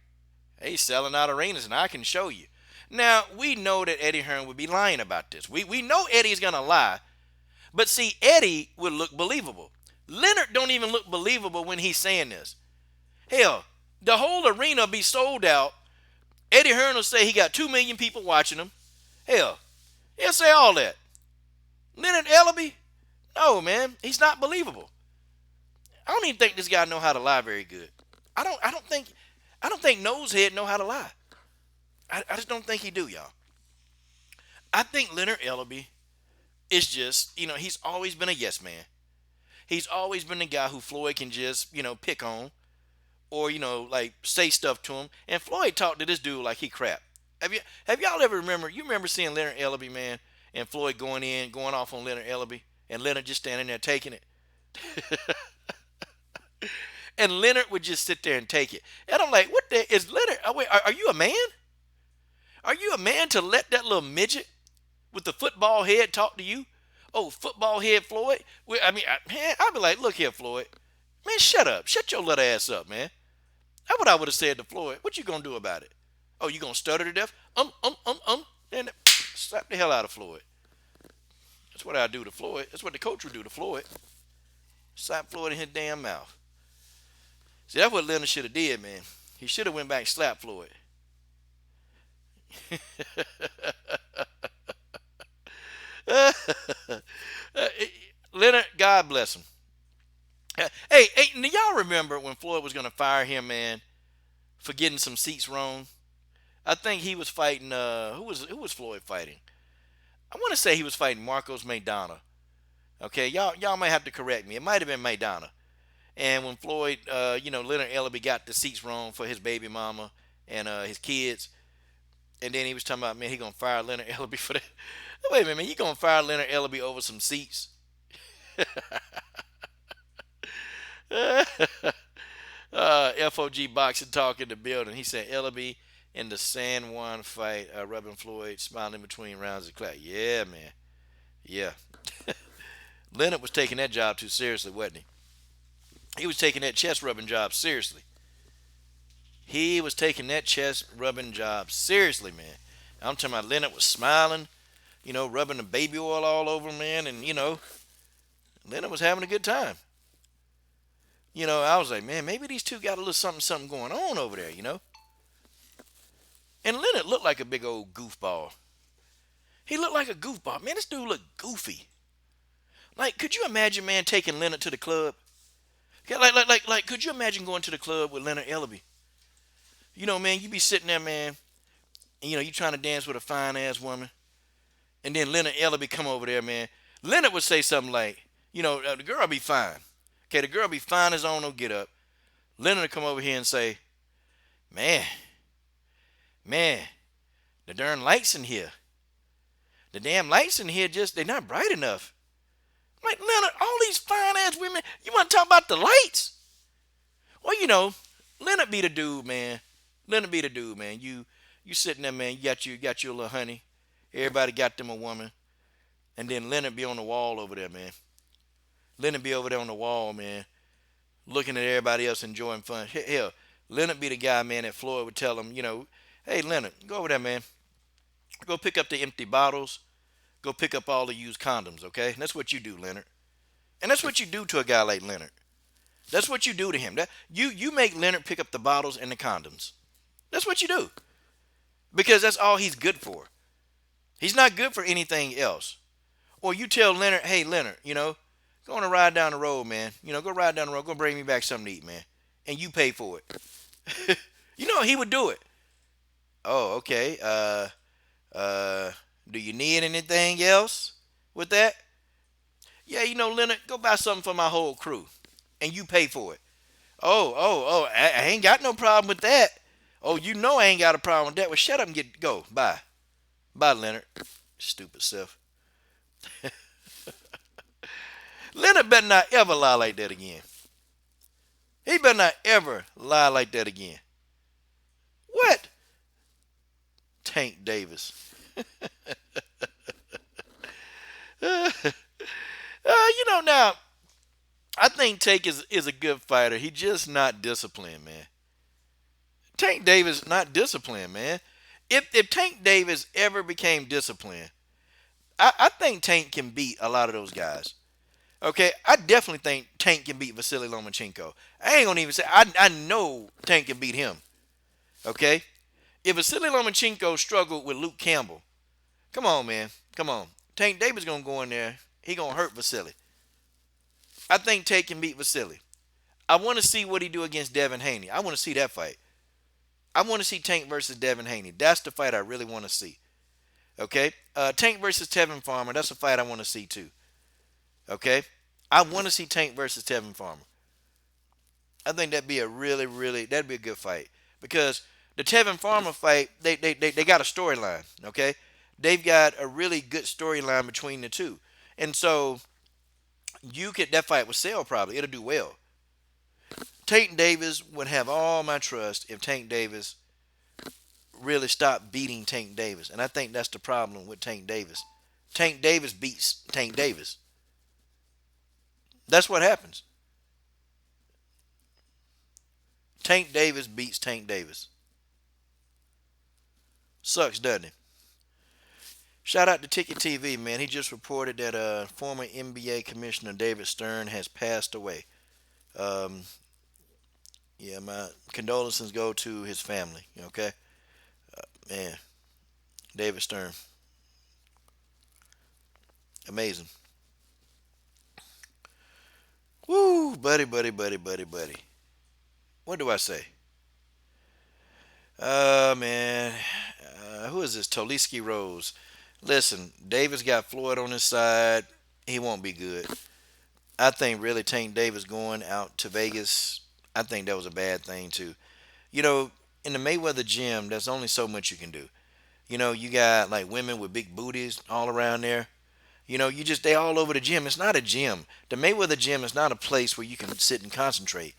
He's selling out arenas, and I can show you. Now, we know that Eddie Hearn would be lying about this. We know Eddie's going to lie. But see, Eddie would look believable. Leonard don't even look believable when he's saying this. Hell, the whole arena be sold out. Eddie Hearn will say he got 2 million people watching him. Hell, he'll say all that. Leonard Ellerbe? No, man. He's not believable. I don't even think this guy know how to lie very good. I don't think Nosehead know how to lie. I just don't think he do, y'all. I think Leonard Ellerbe is just, he's always been a yes man. He's always been the guy who Floyd can just, pick on or, like say stuff to him. And Floyd talked to this dude like he crap. Have y'all ever remember seeing Leonard Ellerbe, man, and Floyd going off on Leonard Ellerbe, and Leonard just standing there taking it? And Leonard would just sit there and take it. And I'm like, what the is Leonard? Oh, wait, are you a man? Are you a man to let that little midget with the football head talk to you? Oh, football head Floyd? Well, I'd be like, look here, Floyd. Man, shut up. Shut your little ass up, man. That's what I would have said to Floyd. What you gonna do about it? Oh, you gonna stutter to death? And slap the hell out of Floyd. That's what I do to Floyd. That's what the coach would do to Floyd. Slap Floyd in his damn mouth. See, that's what Leonard should have did, man. He should have went back and slapped Floyd. Leonard, God bless him. Hey, do y'all remember when Floyd was gonna fire him, man, for getting some seats wrong? I think he was fighting. Who was Floyd fighting? I want to say he was fighting Marcos Maidana. Okay, y'all might have to correct me. It might have been Maidana. And when Floyd, Leonard Ellerbe got the seats wrong for his baby mama and his kids, and then he was talking about, man, he gonna fire Leonard Ellerbe for that. Wait a minute, man, you gonna fire Leonard Ellerbe over some seats? FOG Boxing Talk in the building. He said Ellerbe in the San Juan fight, rubbing Floyd, smiling between rounds of clap. Yeah, man. Yeah. Leonard was taking that job too seriously, wasn't he? He was taking that chest rubbing job seriously. He was taking that chest rubbing job seriously, man. I'm talking about Leonard was smiling, rubbing the baby oil all over him, man, and, Leonard was having a good time. I was like, man, maybe these two got a little something going on over there, And Leonard looked like a big old goofball. He looked like a goofball. Man, this dude looked goofy. Like, could you imagine, man, taking Leonard to the club? Like, could you imagine going to the club with Leonard Ellerbe? Man, you be sitting there, man, and, you trying to dance with a fine-ass woman, and then Leonard Ellerbe come over there, man. Leonard would say something like, the girl be fine. Okay, the girl be fine as on no get up. Leonard would come over here and say, man, the darn lights in here. The damn lights in here they're not bright enough. I'm like, Leonard, all these fine-ass women, you want to talk about the lights? Well, Leonard be the dude, man. Leonard be the dude, man. You sitting there, man, you got your little honey. Everybody got them a woman. And then Leonard be on the wall over there, man. Leonard be over there on the wall, man, looking at everybody else enjoying fun. Hell, Leonard be the guy, man, that Floyd would tell him, hey, Leonard, go over there, man. Go pick up the empty bottles. go pick up all the used condoms, okay? And that's what you do, Leonard. And that's what you do to a guy like Leonard. That's what you do to him. You make Leonard pick up the bottles and the condoms. That's what you do. Because that's all he's good for. He's not good for anything else. Or you tell Leonard, hey Leonard, go on a ride down the road, man. Go ride down the road, go bring me back something to eat, man. And you pay for it. He would do it. Oh, okay. Do you need anything else with that? Yeah, Leonard, go buy something for my whole crew. And you pay for it. Oh, I ain't got no problem with that. Oh, I ain't got a problem with that. Well, shut up and go. Bye. Bye, Leonard. Stupid self. Leonard better not ever lie like that again. He better not ever lie like that again. What? Tank Davis. Now, I think Tank is a good fighter. He just not disciplined, man. Tank Davis not disciplined, man. If Tank Davis ever became disciplined, I think Tank can beat a lot of those guys. Okay, I definitely think Tank can beat Vasily Lomachenko. I ain't gonna even say I know Tank can beat him. Okay, if Vasily Lomachenko struggled with Luke Campbell, come on, man, come on. Tank Davis gonna go in there. He gonna hurt Vasily. I think Tank can beat Vasily. I want to see what he do against Devin Haney. I want to see that fight. I want to see Tank versus Devin Haney. That's the fight I really want to see. Okay, Tank versus Tevin Farmer. That's a fight I want to see too. Okay, I want to see Tank versus Tevin Farmer. I think that'd be that'd be a good fight because the Tevin Farmer fight, they got a storyline. Okay, they've got a really good storyline between the two, and so that fight would sell probably. It'll do well. Tank Davis would have all my trust if Tank Davis really stopped beating Tank Davis, and I think that's the problem with Tank Davis. Tank Davis beats Tank Davis. That's what happens. Tank Davis beats Tank Davis. Sucks, doesn't it? Shout out to Ticket TV, man. He just reported that former NBA Commissioner David Stern has passed away. Um, yeah, my condolences go to his family. Okay, man, David Stern, amazing. Woo, buddy, buddy, buddy, buddy, buddy. What do I say? Man, who is this? Toliski Rose. Listen, Davis got Floyd on his side. He won't be good. I think really Tank Davis going out to Vegas, I think that was a bad thing too. You know, in the Mayweather gym, there's only so much you can do. You got like women with big booties all around there. They all over the gym. It's not a gym. The Mayweather gym is not a place where you can sit and concentrate.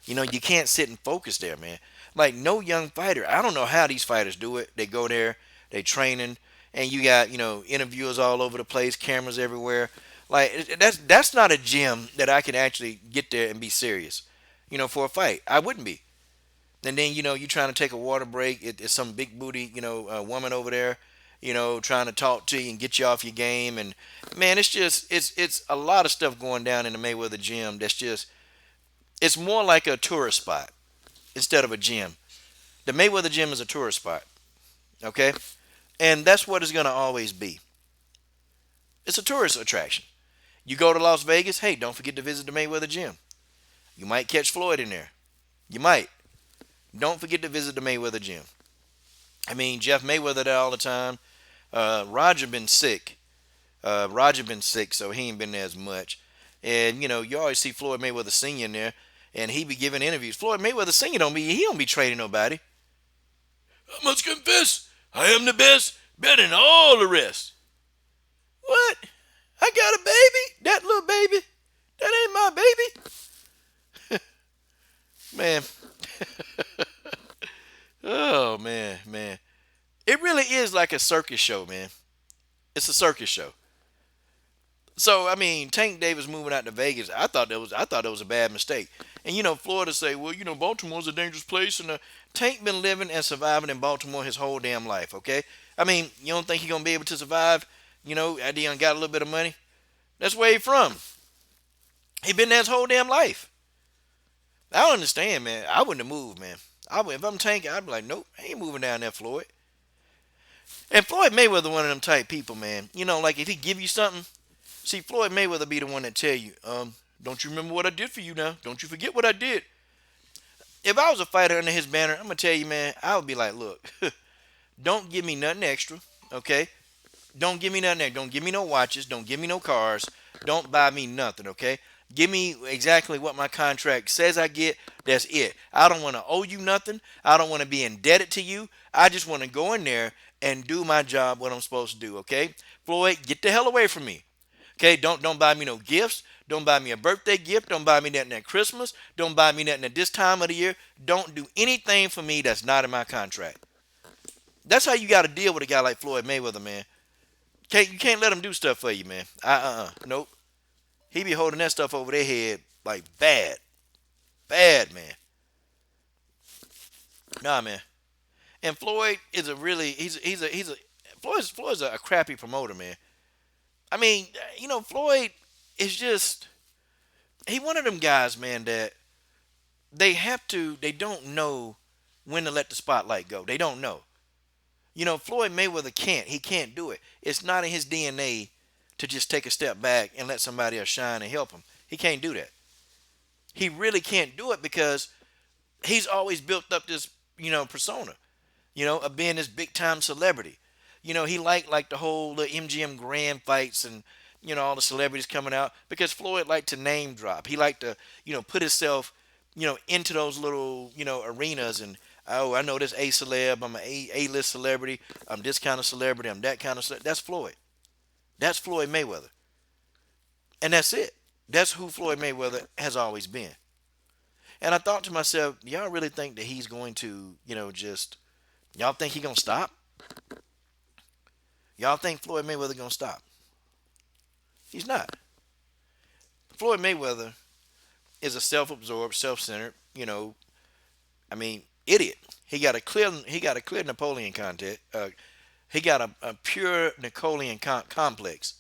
You can't sit and focus there, man. Like no young fighter. I don't know how these fighters do it. They go there, they training, and you got interviewers all over the place, cameras everywhere. Like that's not a gym that I can actually get there and be serious. For a fight, I wouldn't be. And then you're trying to take a water break. It's some big booty woman over there. Trying to talk to you and get you off your game. And man, it's a lot of stuff going down in the Mayweather gym. It's more like a tourist spot instead of a gym. The Mayweather gym is a tourist spot. Okay? And that's what it's going to always be. It's a tourist attraction. You go to Las Vegas, hey, don't forget to visit the Mayweather gym. You might catch Floyd in there. You might. Don't forget to visit the Mayweather gym. I mean, Jeff Mayweather there all the time. Roger been sick. So he ain't been there as much. And, you always see Floyd Mayweather Sr. in there, and he be giving interviews. Floyd Mayweather Sr. He don't be trading nobody. I must confess, I am the best, better than all the rest. What? I got a baby? That little baby? That ain't my baby? Man. Oh, man. It really is like a circus show, man. It's a circus show. So I mean, Tank Davis moving out to Vegas, I thought that was a bad mistake. And Florida say, well, Baltimore's a dangerous place, and Tank been living and surviving in Baltimore his whole damn life. Okay, I mean, you don't think he gonna be able to survive? After he done got a little bit of money. That's where he from. He been there his whole damn life. I don't understand, man. I wouldn't have moved, man. If I'm tanking, I'd be like, nope, I ain't moving down there, Floyd. And Floyd Mayweather one of them type people, man. Like if he give you something, see, Floyd Mayweather be the one that tell you, don't you remember what I did for you now? Don't you forget what I did? If I was a fighter under his banner, I'm gonna tell you, man, I would be like, look, don't give me nothing extra, okay? Don't give me nothing extra. Don't give me no watches. Don't give me no cars. Don't buy me nothing, okay? Give me exactly what my contract says I get. That's it. I don't want to owe you nothing. I don't want to be indebted to you. I just want to go in there and do my job, what I'm supposed to do, okay? Floyd, get the hell away from me. Okay, don't buy me no gifts. Don't buy me a birthday gift. Don't buy me nothing at Christmas. Don't buy me nothing at this time of the year. Don't do anything for me that's not in my contract. That's how you got to deal with a guy like Floyd Mayweather, man. You can't let him do stuff for you, man. Nope. He be holding that stuff over their head like bad, bad, man. Nah, man. And Floyd is a really he's a Floyd's a crappy promoter, man. I mean, Floyd is just he one of them guys, man, that they don't know when to let the spotlight go. They don't know. Floyd Mayweather he can't do it. It's not in his DNA to just take a step back and let somebody else shine and help him. He can't do that. He really can't do it because he's always built up this, persona, of being this big time celebrity. He like the whole the MGM Grand fights and all the celebrities coming out because Floyd liked to name drop. He liked to put himself into those little arenas and oh, I know this A celeb. I'm an A-list celebrity. I'm this kind of celebrity. I'm that kind of celebrity. That's Floyd. That's Floyd Mayweather. And that's it. That's who Floyd Mayweather has always been. And I thought to myself, y'all really think that he's going to, y'all think he's going to stop? Y'all think Floyd Mayweather going to stop? He's not. Floyd Mayweather is a self-absorbed, self-centered, idiot. He got a clear Napoleon content. He got a pure Napoleon complex.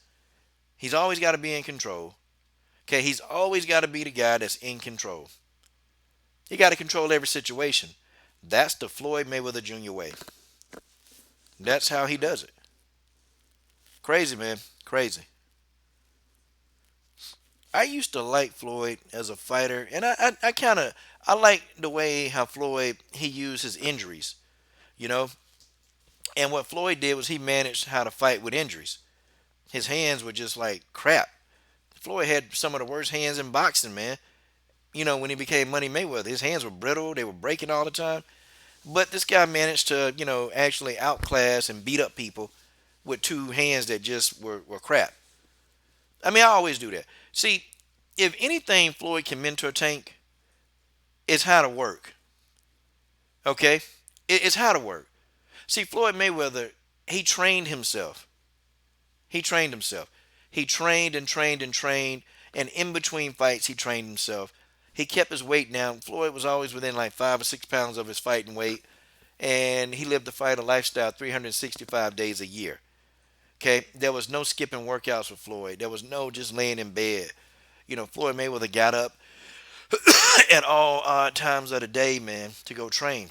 He's always got to be in control. Okay, he's always got to be the guy that's in control. He got to control every situation. That's the Floyd Mayweather Jr. way. That's how he does it. Crazy, man. Crazy. I used to like Floyd as a fighter, and I like the way how Floyd he used his injuries, you know. And what Floyd did was he managed how to fight with injuries. His hands were just like crap. Floyd had some of the worst hands in boxing, man. When he became Money Mayweather, his hands were brittle, they were breaking all the time. But this guy managed to, actually outclass and beat up people with two hands that just were crap. I mean, I always do that. See, if anything Floyd can mentor Tank, it's how to work. Okay? It's how to work. See, Floyd Mayweather, he trained himself. He trained himself. He trained and trained and trained. And in between fights, he trained himself. He kept his weight down. Floyd was always within like 5 or 6 pounds of his fighting weight. And he lived the fighter lifestyle 365 days a year. Okay? There was no skipping workouts with Floyd. There was no just laying in bed. Floyd Mayweather got up at all odd times of the day, man, to go train.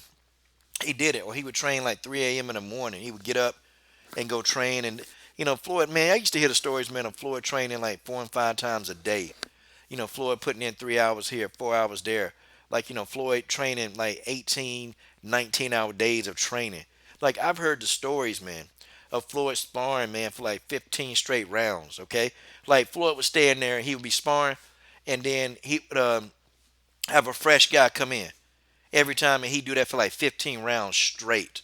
He did it. Or he would train like 3 a.m. in the morning. He would get up and go train. And, Floyd, man, I used to hear the stories, man, of Floyd training like 4 and 5 times a day. Floyd putting in 3 hours here, 4 hours there. Like, Floyd training like 18, 19-hour days of training. Like, I've heard the stories, man, of Floyd sparring, man, for like 15 straight rounds, okay? Like, Floyd would stand there and he would be sparring, and then he would have a fresh guy come in every time, and he'd do that for like 15 rounds straight.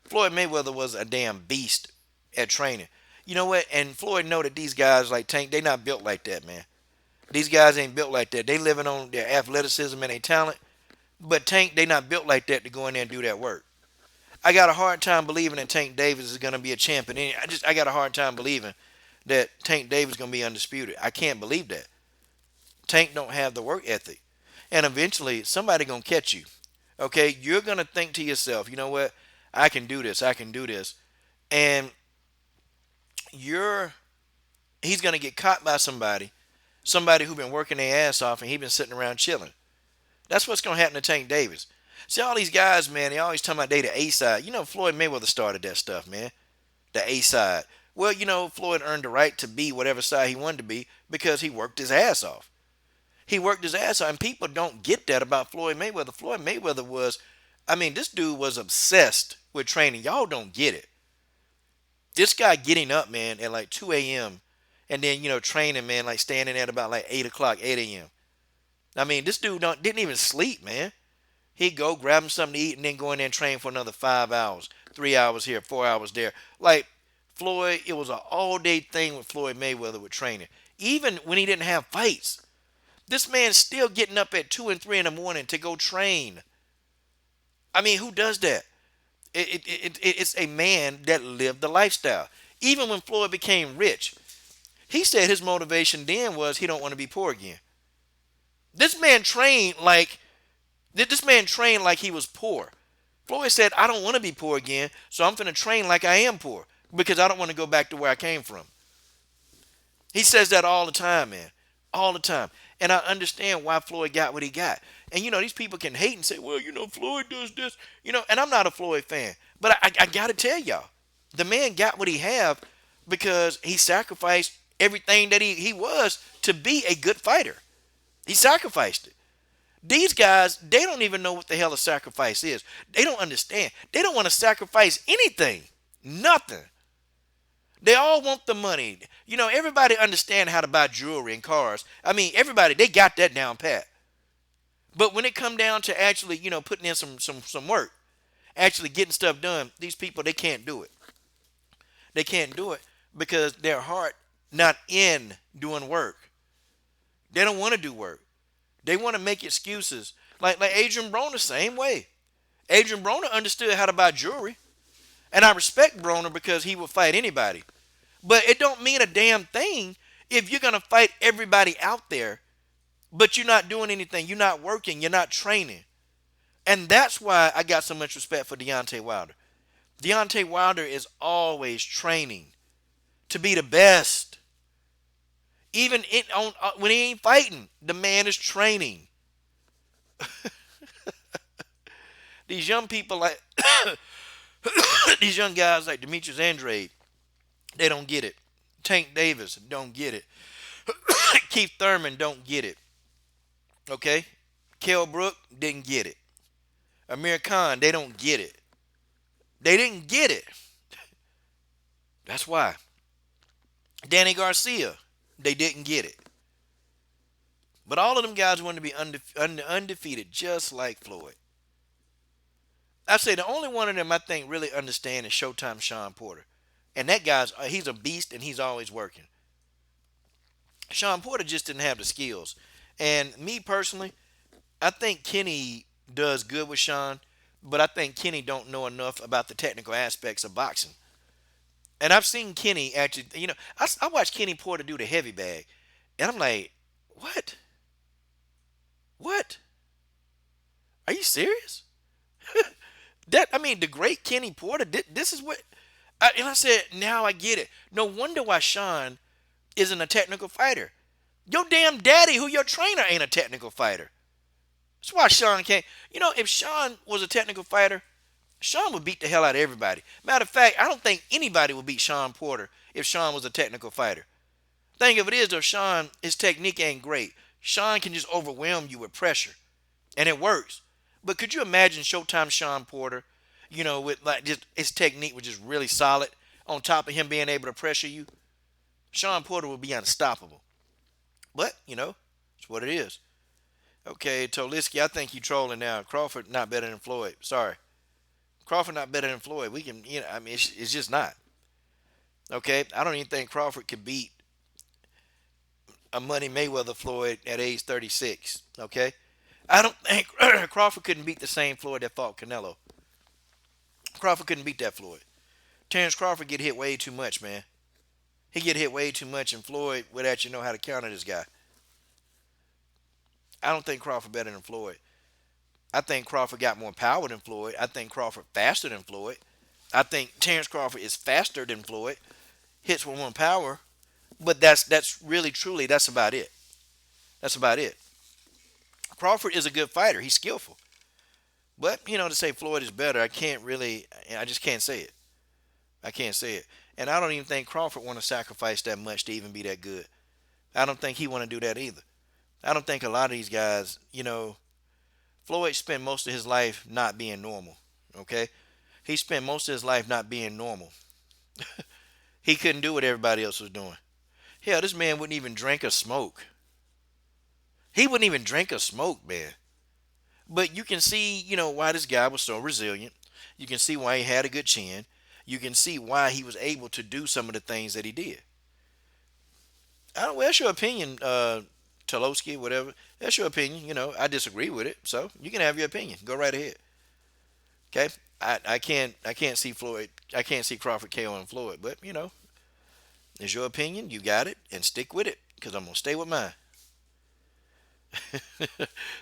Floyd Mayweather was a damn beast at training. You know what? And Floyd know that these guys like Tank, they not built like that, man. These guys ain't built like that. They living on their athleticism and their talent. But Tank, they not built like that to go in there and do that work. I got a hard time believing that Tank Davis is going to be a champion. I got a hard time believing that Tank Davis is going to be undisputed. I can't believe that. Tank don't have the work ethic. And eventually, somebody going to catch you. Okay? You're going to think to yourself, you know what? I can do this. I can do this. And you're he's gonna get caught by somebody who been working their ass off and he been sitting around chilling. That's what's gonna happen to Tank Davis. See all these guys, man, they always talking about they the A side. You know, Floyd Mayweather started that stuff, man. The A side. Well, you know, Floyd earned the right to be whatever side he wanted to be because he worked his ass off. He worked his ass off, and people don't get that about Floyd Mayweather. Floyd Mayweather was, I mean, this dude was obsessed with training. Y'all don't get it. This guy getting up, man, at like 2 a.m. and then, training, man, like standing at about like 8 o'clock, 8 a.m. I mean, this dude didn't even sleep, man. He'd go grab him something to eat and then go in there and train for another 5 hours, 3 hours here, 4 hours there. Like Floyd, it was an all day thing with Floyd Mayweather with training. Even when he didn't have fights, this man's still getting up at 2 and 3 in the morning to go train. I mean, who does that? It's a man that lived the lifestyle. Even when Floyd became rich, he said his motivation then was he don't want to be poor again. This man trained like he was poor. Floyd said, I don't want to be poor again, so I'm finna train like I am poor because I don't want to go back to where I came from. He says that all the time, man. All the time. And I understand why Floyd got what he got. And these people can hate and say, well, Floyd does this, and I'm not a Floyd fan. But I got to tell y'all, the man got what he have because he sacrificed everything that he was to be a good fighter. He sacrificed it. These guys, they don't even know what the hell a sacrifice is. They don't understand. They don't want to sacrifice anything. Nothing. They all want the money. Everybody understand how to buy jewelry and cars. I mean, everybody, they got that down pat. But when it come down to actually, putting in some work, actually getting stuff done, these people, they can't do it. They can't do it because their heart not in doing work. They don't want to do work. They want to make excuses. Like Adrian Broner, same way. Adrian Broner understood how to buy jewelry. And I respect Broner because he would fight anybody. But it don't mean a damn thing if you're going to fight everybody out there, but you're not doing anything. You're not working. You're not training. And that's why I got so much respect for Deontay Wilder. Deontay Wilder is always training to be the best. Even when he ain't fighting, the man is training. These young people like these young guys like Demetrius Andrade, they don't get it. Tank Davis don't get it. Keith Thurman don't get it. Okay? Kell Brook didn't get it. Amir Khan, they don't get it. They didn't get it. That's why. Danny Garcia, they didn't get it. But all of them guys wanted to be undefeated, just like Floyd. I say the only one of them I think really understand is Showtime Sean Porter. And that guy's, he's a beast and he's always working. Sean Porter just didn't have the skills. And me personally, I think Kenny does good with Sean, but I think Kenny don't know enough about the technical aspects of boxing. And I've seen Kenny actually, I watched Kenny Porter do the heavy bag. And I'm like, what? What? Are you serious? The great Kenny Porter, this is what, and I said, now I get it. No wonder why Sean isn't a technical fighter. Your damn daddy, who your trainer, ain't a technical fighter. That's why Sean can't. If Sean was a technical fighter, Sean would beat the hell out of everybody. Matter of fact, I don't think anybody would beat Sean Porter if Sean was a technical fighter. Thing of it is, though, Sean, his technique ain't great. Sean can just overwhelm you with pressure, and it works. But could you imagine Showtime Sean Porter, with like just his technique was just really solid, on top of him being able to pressure you? Sean Porter would be unstoppable. But, it's what it is. Okay, Toliski, I think you trolling now. Crawford not better than Floyd. Sorry. Crawford not better than Floyd. We can, it's just not. Okay, I don't even think Crawford could beat a Money Mayweather Floyd at age 36. Okay, I don't think Crawford couldn't beat the same Floyd that fought Canelo. Crawford couldn't beat that Floyd. Terrence Crawford get hit way too much, man. He get hit way too much, and Floyd would actually know how to counter this guy. I don't think Crawford better than Floyd. I think Crawford got more power than Floyd. I think Crawford faster than Floyd. I think Terrence Crawford is faster than Floyd. hits with one power, but that's really truly that's about it. That's about it. Crawford is a good fighter. He's skillful. But, to say Floyd is better, I can't really, I just can't say it. I can't say it. And I don't even think Crawford want to sacrifice that much to even be that good. I don't think he want to do that either. I don't think a lot of these guys, Floyd spent most of his life not being normal. Okay? He spent most of his life not being normal. He couldn't do what everybody else was doing. Hell, this man wouldn't even drink or smoke. He wouldn't even drink or smoke, man. But you can see, why this guy was so resilient. You can see why he had a good chin. You can see why he was able to do some of the things that he did. I don't. Well, that's your opinion, Tulowski, whatever. That's your opinion. I disagree with it, so you can have your opinion. Go right ahead. Okay. I can't see Floyd. I can't see Crawford KOing Floyd, but it's your opinion. You got it, and stick with it, because I'm gonna stay with mine.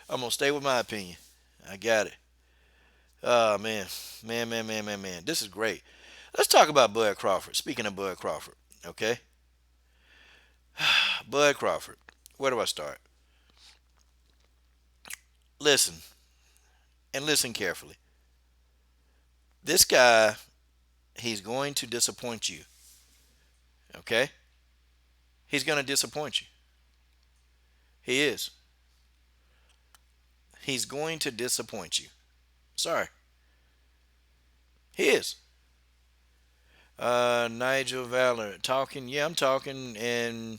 I'm gonna stay with my opinion. I got it. Oh man, man. This is great. Let's talk about Bud Crawford. Speaking of Bud Crawford, okay, Bud Crawford. Where do I start? Listen and listen carefully. This guy, he's going to disappoint you. Okay, he's gonna disappoint you. He is. He's going to disappoint you. Sorry, he is. Nigel Valor talking. Yeah, I'm talking, and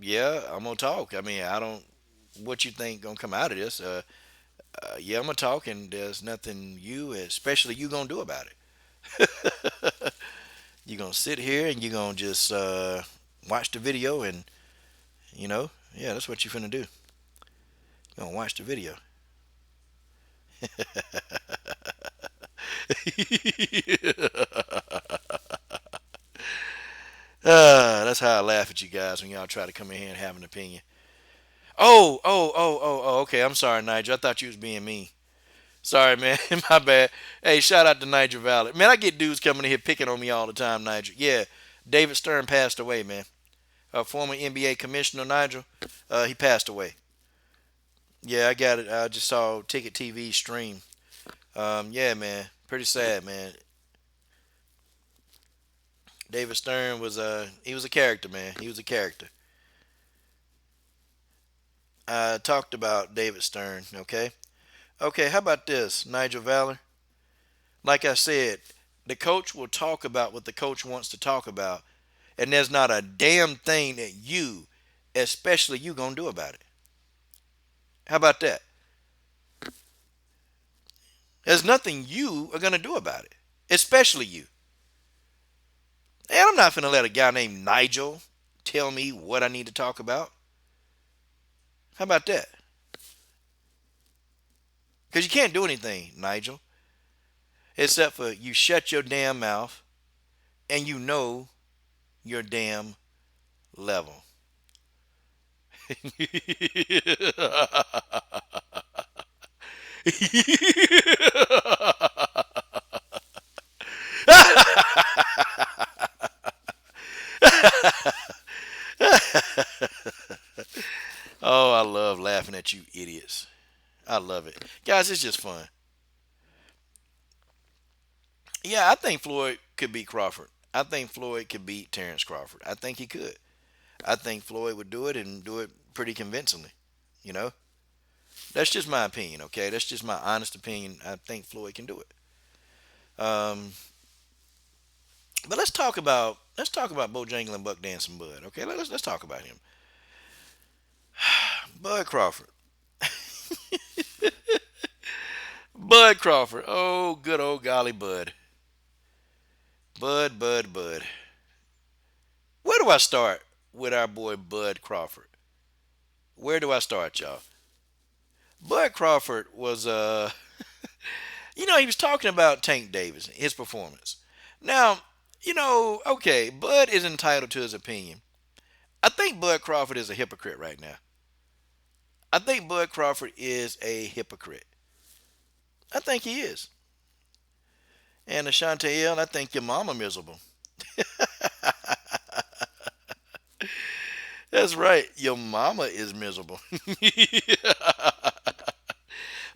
yeah, I'm gonna talk. I mean, I don't. What you think gonna come out of this? Yeah, I'm gonna talk, and there's nothing you, especially you, gonna do about it. You're gonna sit here and you're gonna just watch the video, and yeah, that's what you're finna do. You're gonna watch the video. That's how I laugh at you guys when y'all try to come in here and have an opinion. Oh. Okay, I'm sorry, Nigel. I thought you was being mean. Sorry, man. My bad. Hey, shout out to Nigel Valley. Man, I get dudes coming in here picking on me all the time, Nigel. Yeah, David Stern passed away, man. Former NBA commissioner, Nigel. He passed away. Yeah, I got it. I just saw Ticket TV stream. Yeah, man. Pretty sad, man. David Stern was he was a character, man. He was a character. I talked about David Stern, okay? Okay, how about this, Nigel Valor? Like I said, the coach will talk about what the coach wants to talk about, and there's not a damn thing that you, especially you, gonna do about it. How about that? There's nothing you are gonna do about it, especially you. And I'm not gonna let a guy named Nigel tell me what I need to talk about. How about that? Because you can't do anything, Nigel, except for you shut your damn mouth and you know your damn level. Oh, I love laughing at you idiots. I love it. Guys, it's just fun. Yeah, I think Floyd could beat Crawford. I think Floyd could beat Terrence Crawford. I think he could. I think Floyd would do it and do it pretty convincingly. You know? That's just my opinion, okay? That's just my honest opinion. I think Floyd can do it. Um, but let's talk about Bojangles and Buck Dancing Bud, okay? Let's talk about him. Bud Crawford. Bud Crawford. Oh, good old golly Bud. Bud. Where do I start with our boy Bud Crawford? Where do I start, y'all? Bud Crawford was he was talking about Tank Davis, his performance. Now, okay, Bud is entitled to his opinion. I think Bud Crawford is a hypocrite right now. I think Bud Crawford is a hypocrite. I think he is. And Ashantael, I think your mama miserable. That's right. Your mama is miserable.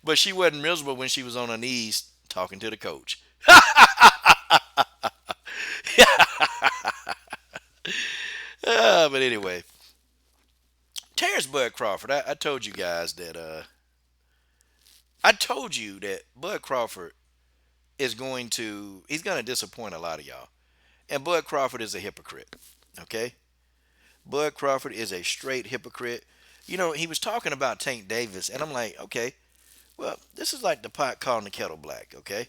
But she wasn't miserable when she was on her knees talking to the coach. But anyway, Terrence Bud Crawford. I told you guys that. I told you that Bud Crawford is going to. He's going to disappoint a lot of y'all. And Bud Crawford is a hypocrite. Okay. Bud Crawford is a straight hypocrite. You know, he was talking about Tank Davis, and I'm like, okay, well, this is like the pot calling the kettle black, okay?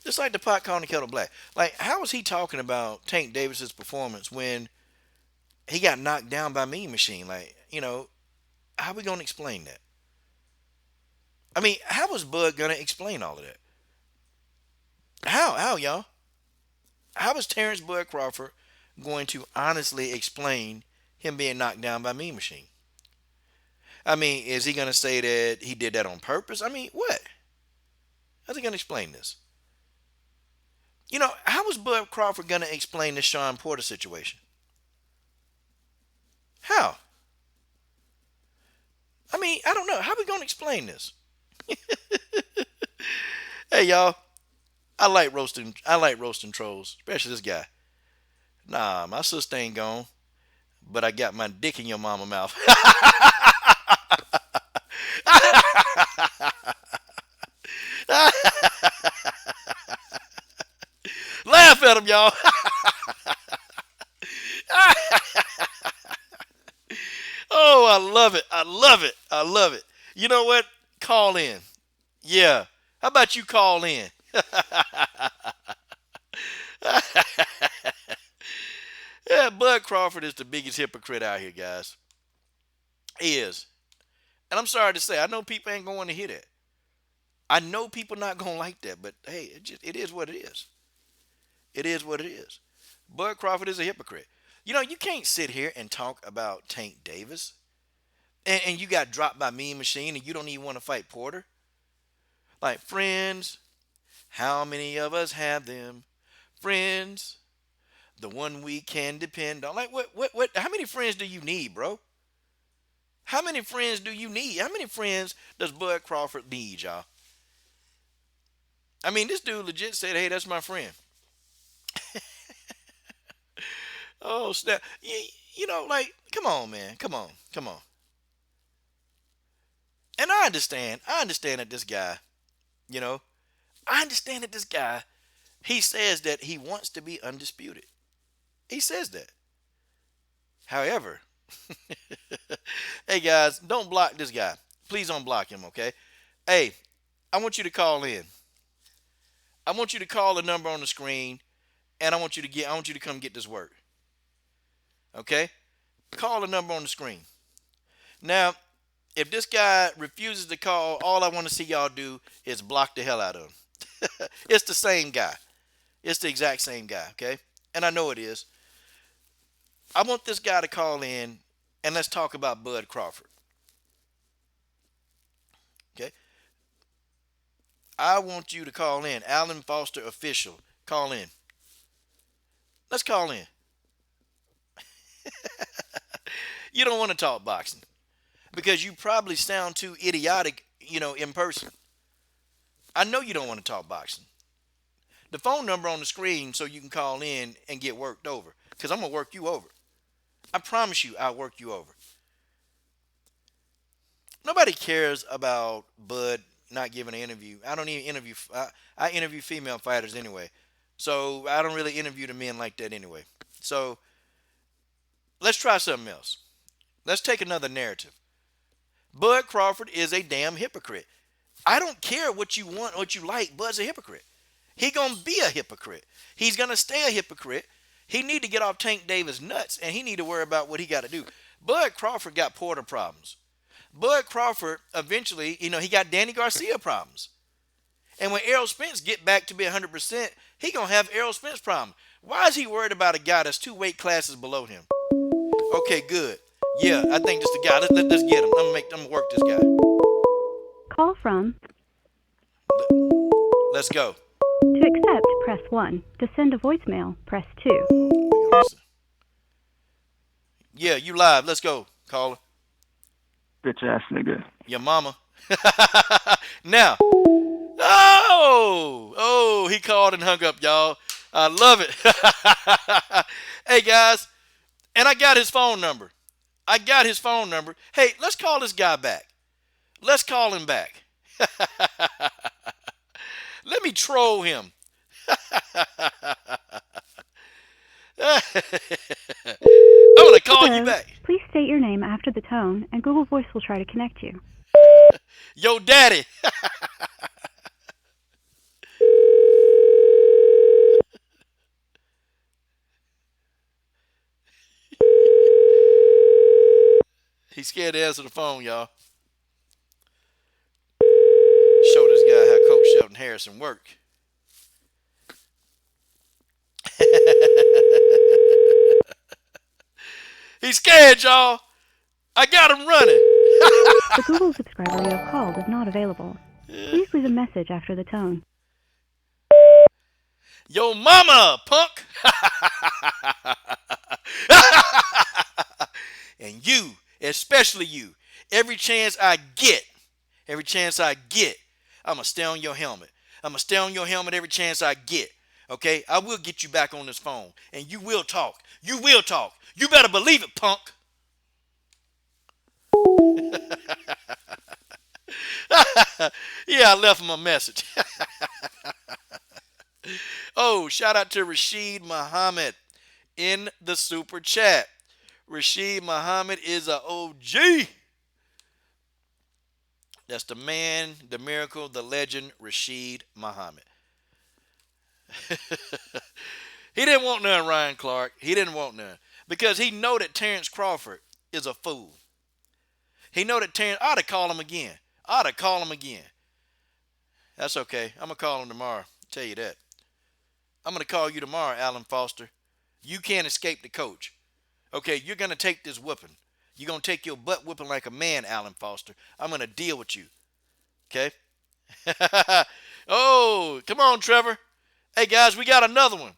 Just like the pot calling the kettle black. Like, how was he talking about Tank Davis's performance when he got knocked down by Mean Machine? Like, how we gonna explain that? I mean, how was Bud gonna explain all of that? How, y'all? How is Terrence Bud Crawford going to honestly explain him being knocked down by Mean Machine? I mean, is he gonna say that he did that on purpose? I mean, what? How's he gonna explain this? How was Bud Crawford gonna explain the Sean Porter situation? How? I mean, I don't know. How we gonna explain this? Hey, y'all. I like roasting. I like roasting trolls, especially this guy. Nah, my sister ain't gone, but I got my dick in your mama mouth. Laugh at him, y'all. Oh, I love it. I love it. I love it. You know what? Call in. Yeah. How about you call in? Yeah, Bud Crawford is the biggest hypocrite out here, guys. He is. And I'm sorry to say, I know people ain't going to hear that. I know people not going to like that, but hey, it is what it is. It is what it is. Bud Crawford is a hypocrite. You can't sit here and talk about Tank Davis and you got dropped by Mean Machine and you don't even want to fight Porter. Like, friends, how many of us have them? Friends, the one we can depend on. Like, what, how many friends do you need, bro? How many friends do you need? How many friends does Bud Crawford need, y'all? I mean, this dude legit said, hey, that's my friend. Oh, snap. Like, come on, man. Come on. Come on. And I understand. I understand that this guy, you know, I understand that this guy, he says that he wants to be undisputed. He says that. However, hey guys, don't block this guy. Please don't block him, okay? Hey, I want you to call in. I want you to call the number on the screen, and I want you to come get this work. Okay? Call the number on the screen. Now, if this guy refuses to call, all I want to see y'all do is block the hell out of him. It's the same guy. It's the exact same guy, okay? And I know it is. I want this guy to call in and let's talk about Bud Crawford. Okay? I want you to call in. Alan Foster official. Call in. Let's call in. You don't want to talk boxing because you probably sound too idiotic, in person. I know you don't want to talk boxing. The phone number on the screen so you can call in and get worked over because I'm going to work you over. I promise you I'll work you over. Nobody cares about Bud not giving an interview. I don't even interview. I interview female fighters anyway. So I don't really interview the men like that anyway. So let's try something else. Let's take another narrative. Bud Crawford is a damn hypocrite. I don't care what you want, what you like. Bud's a hypocrite. He gonna be a hypocrite. He's gonna stay a hypocrite. He need to get off Tank Davis nuts, and he need to worry about what he got to do. Bud Crawford got Porter problems. Bud Crawford eventually, he got Danny Garcia problems. And when Errol Spence get back to be 100%, he gonna have Errol Spence problem. Why is he worried about a guy that's 2 weight classes below him? Okay, good. Yeah, I think this the guy. Let's get him. I'm gonna work this guy. Call from. Let's go. To accept, press 1. To send a voicemail, press 2. Yeah, you live. Let's go, caller. Bitch ass nigga. Your mama. Now, oh, he called and hung up, y'all. I love it. Hey, guys, and I got his phone number. Hey, let's call this guy back. Let's call him back. Let me troll him. I'm going to call you Hello. back. Please state your name after the tone, and Google Voice will try to connect you. Yo, daddy. He's scared to answer the phone, y'all. Show this guy how Coach Shelton Harrison work. He's scared, y'all. I got him running. The Google subscriber you have called is not available. Please leave a message after the tone. Yo, mama, punk. And you, especially you, every chance I get, I'm going to stay on your helmet. I'm going to stay on your helmet every chance I get. Okay? I will get you back on this phone. And you will talk. You will talk. You better believe it, punk. Yeah, I left him a message. Oh, shout out to Rashid Muhammad in the super chat. Rashid Muhammad is a OG. That's the man, the miracle, the legend, Rashid Muhammad. He didn't want none, Ryan Clark. He didn't want none. Because he know that Terrence Crawford is a fool. He know that Terrence, I ought to call him again. That's okay. I'm going to call him tomorrow. Tell you that. I'm going to call you tomorrow, Alan Foster. You can't escape the coach. Okay, you're going to take this whooping. You're going to take your butt whooping like a man, Alan Foster. I'm going to deal with you. Okay? Oh, come on, Trevor. Hey, guys, we got another one.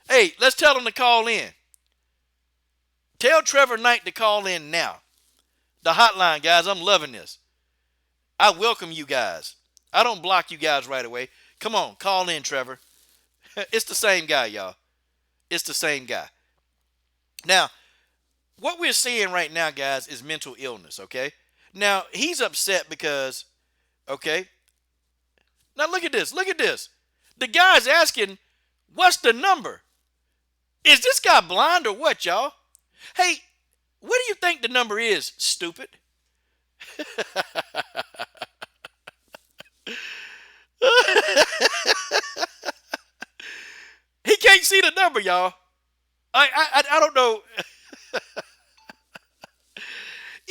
Hey, let's tell him to call in. Tell Trevor Knight to call in now. The hotline, guys, I'm loving this. I welcome you guys. I don't block you guys right away. Come on, call in, Trevor. It's the same guy, y'all. It's the same guy. Now, what we're seeing right now, guys, is mental illness, okay? Now, he's upset because, okay? Now, look at this. Look at this. The guy's asking, what's the number? Is this guy blind or what, y'all? Hey, what do you think the number is, stupid? He can't see the number, y'all. I don't know.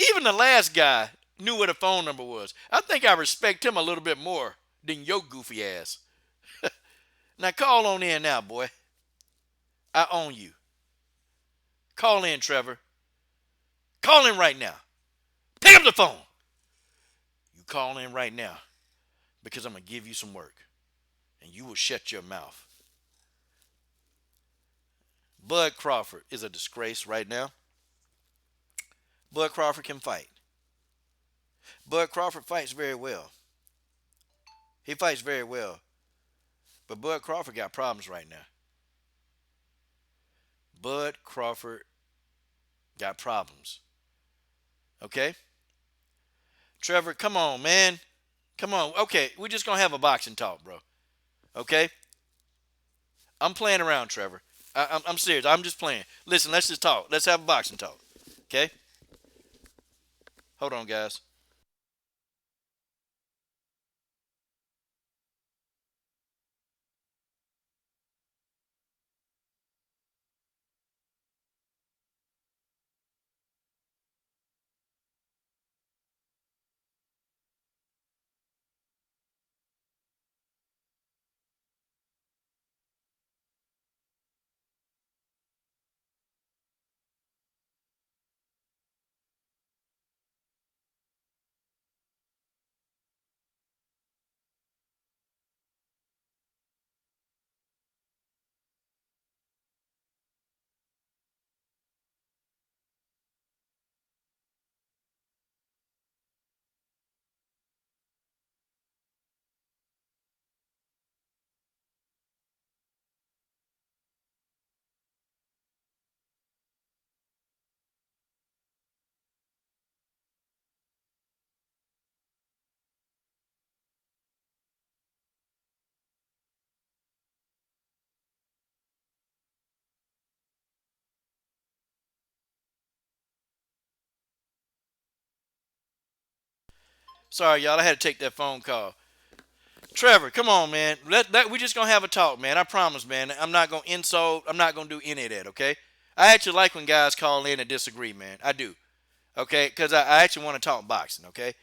Even the last guy knew what a phone number was. I think I respect him a little bit more than your goofy ass. Now call on in now, boy. I own you. Call in, Trevor. Call in right now. Pick up the phone. You call in right now because I'm going to give you some work. And you will shut your mouth. Bud Crawford is a disgrace right now. Bud Crawford can fight. Bud Crawford fights very well. He fights very well. But Bud Crawford got problems right now. Bud Crawford got problems. Okay? Trevor, come on, man. Come on. Okay, we're just going to have a boxing talk, bro. Okay? I'm playing around, Trevor. I'm serious. I'm just playing. Listen, let's just talk. Let's have a boxing talk. Okay? Hold on, guys. Sorry, y'all. I had to take that phone call. Trevor, come on, man. We just gonna have a talk, man. I promise, man. I'm not gonna insult. I'm not gonna do any of that. Okay. I actually like when guys call in and disagree, man. I do. Okay, because I actually want to talk boxing. Okay.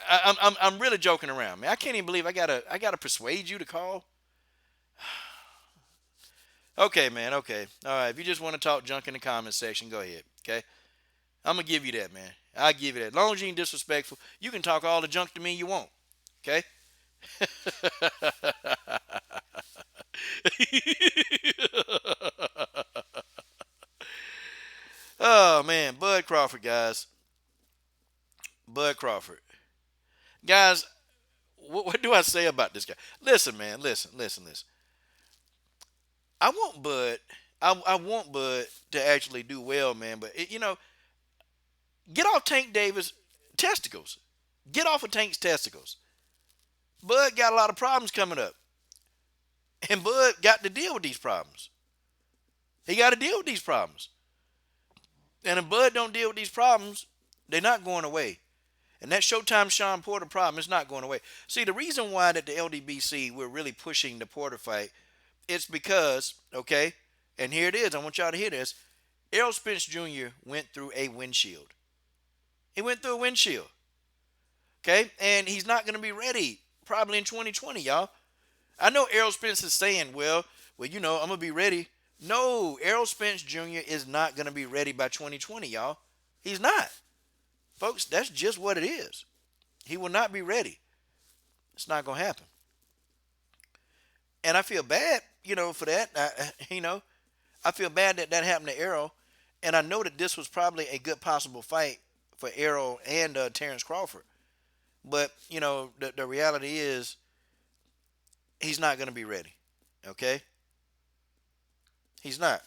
I'm really joking around, man. I can't even believe I gotta persuade you to call. Okay, man. Okay. All right. If you just want to talk junk in the comment section, go ahead. Okay. I'm gonna give you that, man. I'll give you that. As long as you ain't disrespectful, you can talk all the junk to me you want. Okay. Oh man, Bud Crawford, guys. Bud Crawford, guys. What do I say about this guy? Listen, man. Listen. I want Bud. I want Bud to actually do well, man. But get off Tank Davis' testicles. Get off of Tank's testicles. Bud got a lot of problems coming up, and Bud got to deal with these problems. He got to deal with these problems. And if Bud don't deal with these problems, they're not going away. And that Showtime Sean Porter problem is not going away. See, the reason why that the LDBC, we're really pushing the Porter fight, it's because, okay, and here it is. I want y'all to hear this. Errol Spence Jr. went through a windshield. He went through a windshield. Okay? And he's not going to be ready probably in 2020, y'all. I know Errol Spence is saying, well, I'm going to be ready. No, Errol Spence Jr. is not going to be ready by 2020, y'all. He's not. Folks, that's just what it is. He will not be ready. It's not going to happen. And I feel bad, for that. I feel bad that happened to Errol. And I know that this was probably a good possible fight for Errol and Terrence Crawford. But, the reality is he's not going to be ready. Okay? He's not.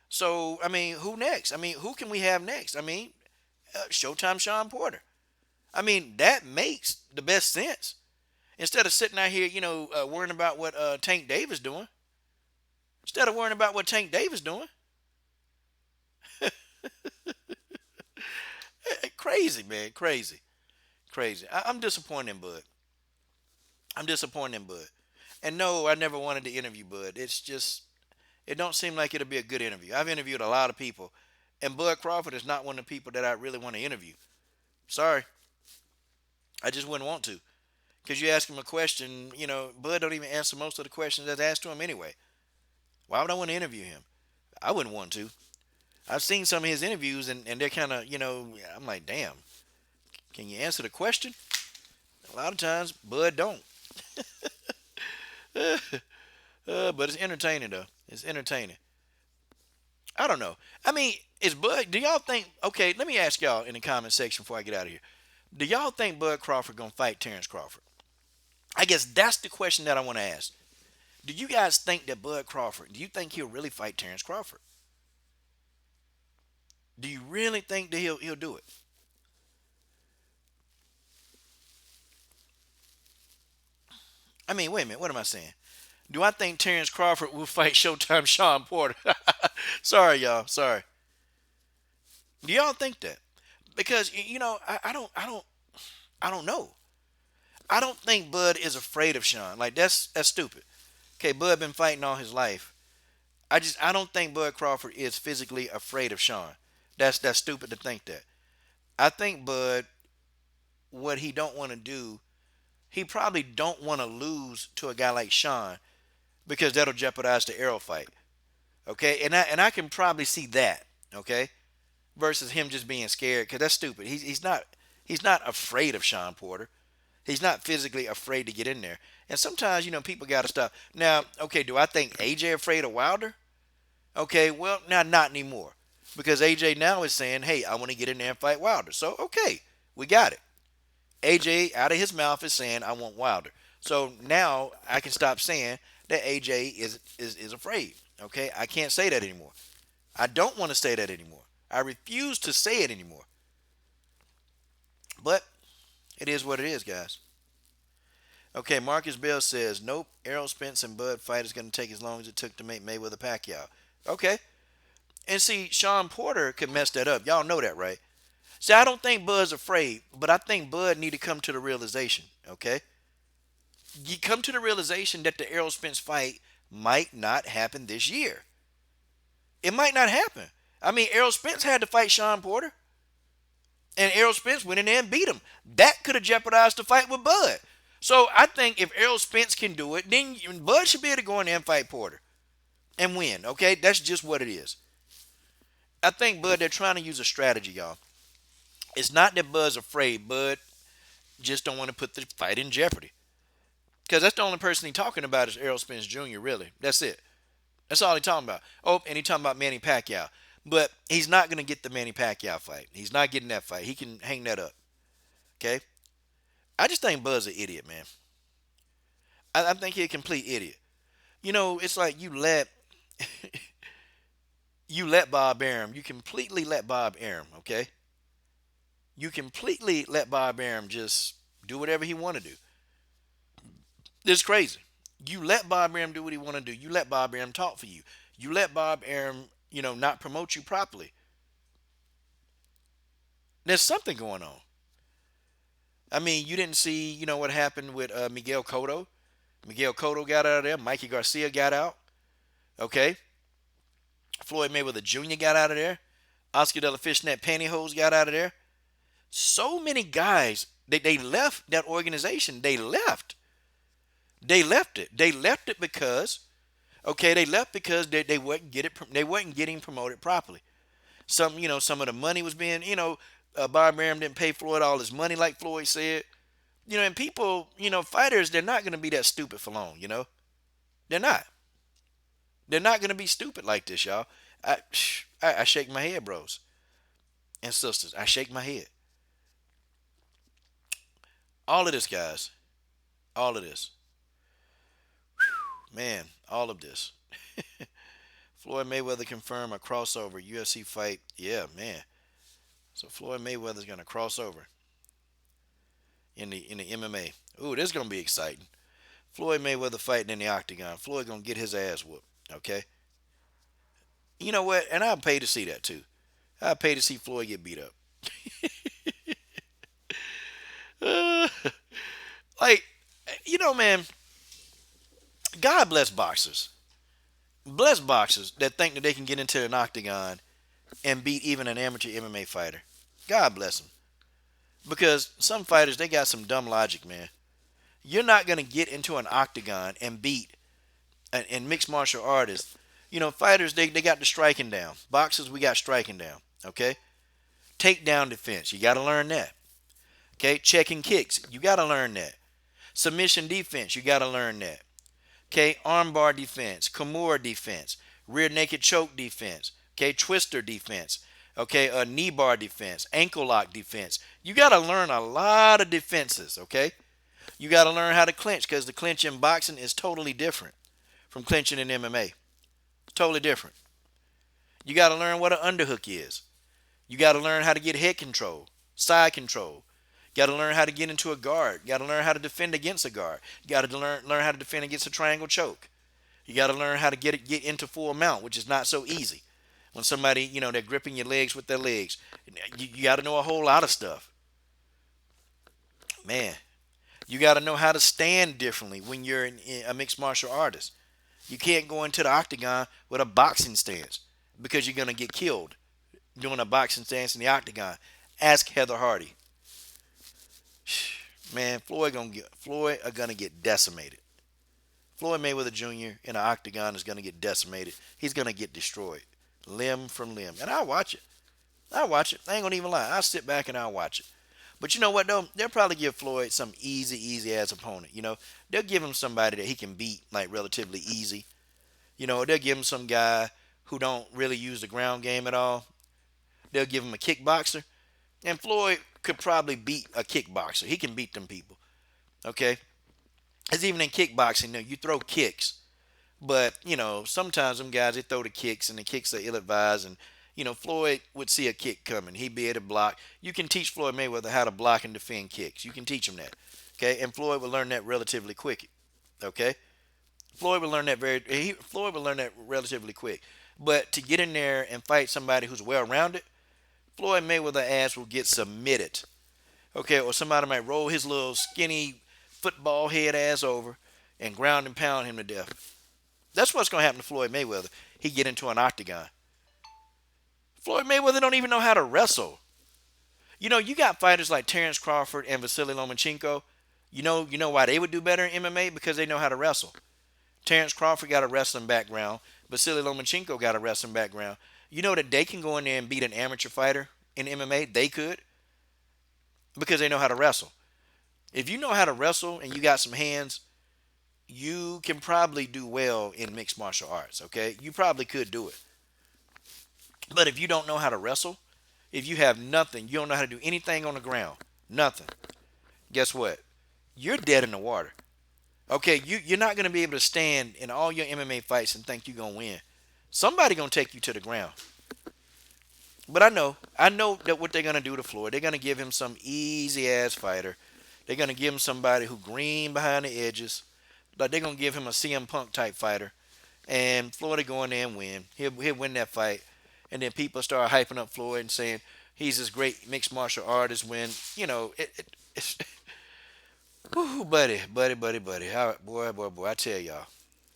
So, who next? Who can we have next? Showtime Sean Porter. That makes the best sense. Instead of sitting out here, worrying about what Tank Davis doing. Instead of worrying about what Tank Davis doing. Crazy, man. Crazy. I'm disappointed in Bud. And no, I never wanted to interview Bud. It's just, it don't seem like it'll be a good interview. I've interviewed a lot of people. And Bud Crawford is not one of the people that I really want to interview. Sorry. I just wouldn't want to. Because you ask him a question, Bud don't even answer most of the questions that's asked to him anyway. Why would I want to interview him? I wouldn't want to. I've seen some of his interviews, and they're kind of, I'm like, damn. Can you answer the question? A lot of times, Bud don't. But it's entertaining, though. It's entertaining. I don't know. Is Bud, do y'all think, okay, let me ask y'all in the comment section before I get out of here. Do y'all think Bud Crawford going to fight Terrence Crawford? I guess that's the question that I want to ask. Do you guys think that Bud Crawford, do you think he'll really fight Terrence Crawford? Do you really think that he'll do it? Wait a minute. What am I saying? Do I think Terrence Crawford will fight Showtime Sean Porter? Sorry, y'all. Sorry. Do y'all think that? Because I don't know. I don't think Bud is afraid of Sean. Like that's stupid. Okay, Bud been fighting all his life. I don't think Bud Crawford is physically afraid of Sean. That's stupid to think that. I think Bud, what he don't want to do, he probably don't want to lose to a guy like Sean because that'll jeopardize the Errol fight. Okay, and I can probably see that. Okay, versus him just being scared because that's stupid. He's not afraid of Sean Porter. He's not physically afraid to get in there. And sometimes people got to stop. Now, okay, do I think AJ afraid of Wilder? Okay, well now not anymore because AJ now is saying, hey, I want to get in there and fight Wilder. So okay, we got it. AJ out of his mouth is saying I want Wilder. So now I can stop saying that AJ is afraid. Okay, I can't say that anymore. I don't want to say that anymore. I refuse to say it anymore. But it is what it is, guys. Okay, Marcus Bell says, nope, Errol Spence and Bud fight is going to take as long as it took to make Mayweather Pacquiao. Okay. And see, Sean Porter could mess that up. Y'all know that, right? See, I don't think Bud's afraid, but I think Bud need to come to the realization, okay? You come to the realization that the Errol Spence fight might not happen this year. It might not happen. I mean, Errol Spence had to fight Sean Porter, and Errol Spence went in there and beat him. That could have jeopardized the fight with Bud. So I think if Errol Spence can do it, then Bud should be able to go in there and fight Porter and win. Okay, that's just what it is. I think Bud, they're trying to use a strategy, y'all. It's not that Bud's afraid. Bud just don't want to put the fight in jeopardy. Because that's the only person he's talking about is Errol Spence Jr., really. That's it. That's all he's talking about. Oh, and he's talking about Manny Pacquiao. But he's not going to get the Manny Pacquiao fight. He's not getting that fight. He can hang that up. Okay? I just think Bud's an idiot, man. I think he's a complete idiot. It's like you let Bob Arum. You completely let Bob Arum, okay? You completely let Bob Arum just do whatever he want to do. It's crazy. You let Bob Arum do what he want to do. You let Bob Arum talk for you. You let Bob Arum, not promote you properly. There's something going on. I mean, you didn't see, what happened with Miguel Cotto. Miguel Cotto got out of there. Mikey Garcia got out. Okay. Floyd Mayweather Jr. got out of there. Oscar De La Fishnet Pantyhose got out of there. So many guys, they left that organization. They left. They left it. They left it because, they left because they wasn't getting promoted properly. Some of the money was being, Bob Arum didn't pay Floyd all his money like Floyd said. And people, fighters, they're not going to be that stupid for long, They're not. They're not going to be stupid like this, y'all. I shake my head, bros and sisters. I shake my head. All of this, guys. All of this. Man, all of this. Floyd Mayweather confirmed a crossover UFC fight. Yeah, man. So Floyd Mayweather's going to cross over in the MMA. Ooh, this is going to be exciting. Floyd Mayweather fighting in the octagon. Floyd going to get his ass whooped, okay? You know what? And I'll pay to see that too. I'll pay to see Floyd get beat up. Like, man, God bless boxers. Bless boxers that think that they can get into an octagon and beat even an amateur MMA fighter. God bless them. Because some fighters, they got some dumb logic, man. You're not going to get into an octagon and beat and mixed martial artists. Fighters, they got the striking down. Boxers, we got striking down. Okay? Takedown defense, you got to learn that. Okay? Checking kicks, you got to learn that. Submission defense, you got to learn that. Okay? Armbar defense, Kimura defense, rear naked choke defense. Okay? Twister defense. Okay? Knee bar defense, ankle lock defense. You got to learn a lot of defenses. Okay? You got to learn how to clinch because the clinch in boxing is totally different from clinching in MMA. Totally different. You got to learn what an underhook is. You got to learn how to get head control, side control. You got to learn how to get into a guard. You got to learn how to defend against a guard. You got to learn how to defend against a triangle choke. You got to learn how to get into full mount, which is not so easy. When somebody, they're gripping your legs with their legs. You got to know a whole lot of stuff. Man, you got to know how to stand differently when you're a mixed martial artist. You can't go into the octagon with a boxing stance because you're going to get killed doing a boxing stance in the octagon. Ask Heather Hardy. Man, Floyd are going to get decimated. Floyd Mayweather Jr. in an octagon is going to get decimated. He's going to get destroyed, limb from limb. And I'll watch it. I ain't going to even lie. I'll sit back and I'll watch it. But you know what, though? They'll probably give Floyd some easy-ass opponent. They'll give him somebody that he can beat, like, relatively easy. They'll give him some guy who don't really use the ground game at all. They'll give him a kickboxer. And Floyd could probably beat a kickboxer. He can beat them people. Okay? Because even in kickboxing, you throw kicks. But, sometimes them guys, they throw the kicks, and the kicks are ill-advised, and Floyd would see a kick coming. He'd be able to block. You can teach Floyd Mayweather how to block and defend kicks. You can teach him that. Okay? And Floyd will learn that relatively quick. Okay? Floyd will learn that relatively quick. But to get in there and fight somebody who's well-rounded, Floyd Mayweather ass will get submitted. Okay, or somebody might roll his little skinny football head ass over and ground and pound him to death. That's what's gonna happen to Floyd Mayweather. He get into an octagon. Floyd Mayweather don't even know how to wrestle. You know, you got fighters like Terrence Crawford and Vasily Lomachenko. You know why they would do better in MMA? Because they know how to wrestle. Terrence Crawford got a wrestling background. Vasily Lomachenko got a wrestling background. You know that they can go in there and beat an amateur fighter in MMA? They could. Because they know how to wrestle. If you know how to wrestle and you got some hands, you can probably do well in mixed martial arts, okay? You probably could do it. But if you don't know how to wrestle, if you have nothing, you don't know how to do anything on the ground, nothing, guess what? You're dead in the water. Okay, you're not going to be able to stand in all your MMA fights and think you're going to win. Somebody going to take you to the ground. But I know that what they're going to do to Floyd, they're going to give him some easy-ass fighter. They're going to give him somebody who green behind the edges. Like they're going to give him a CM Punk type fighter. And Floyd will go in there and win. He'll win that fight. And then people start hyping up Floyd and saying he's this great mixed martial artist when, you know, it's whoo, buddy. All right, boy, I tell y'all.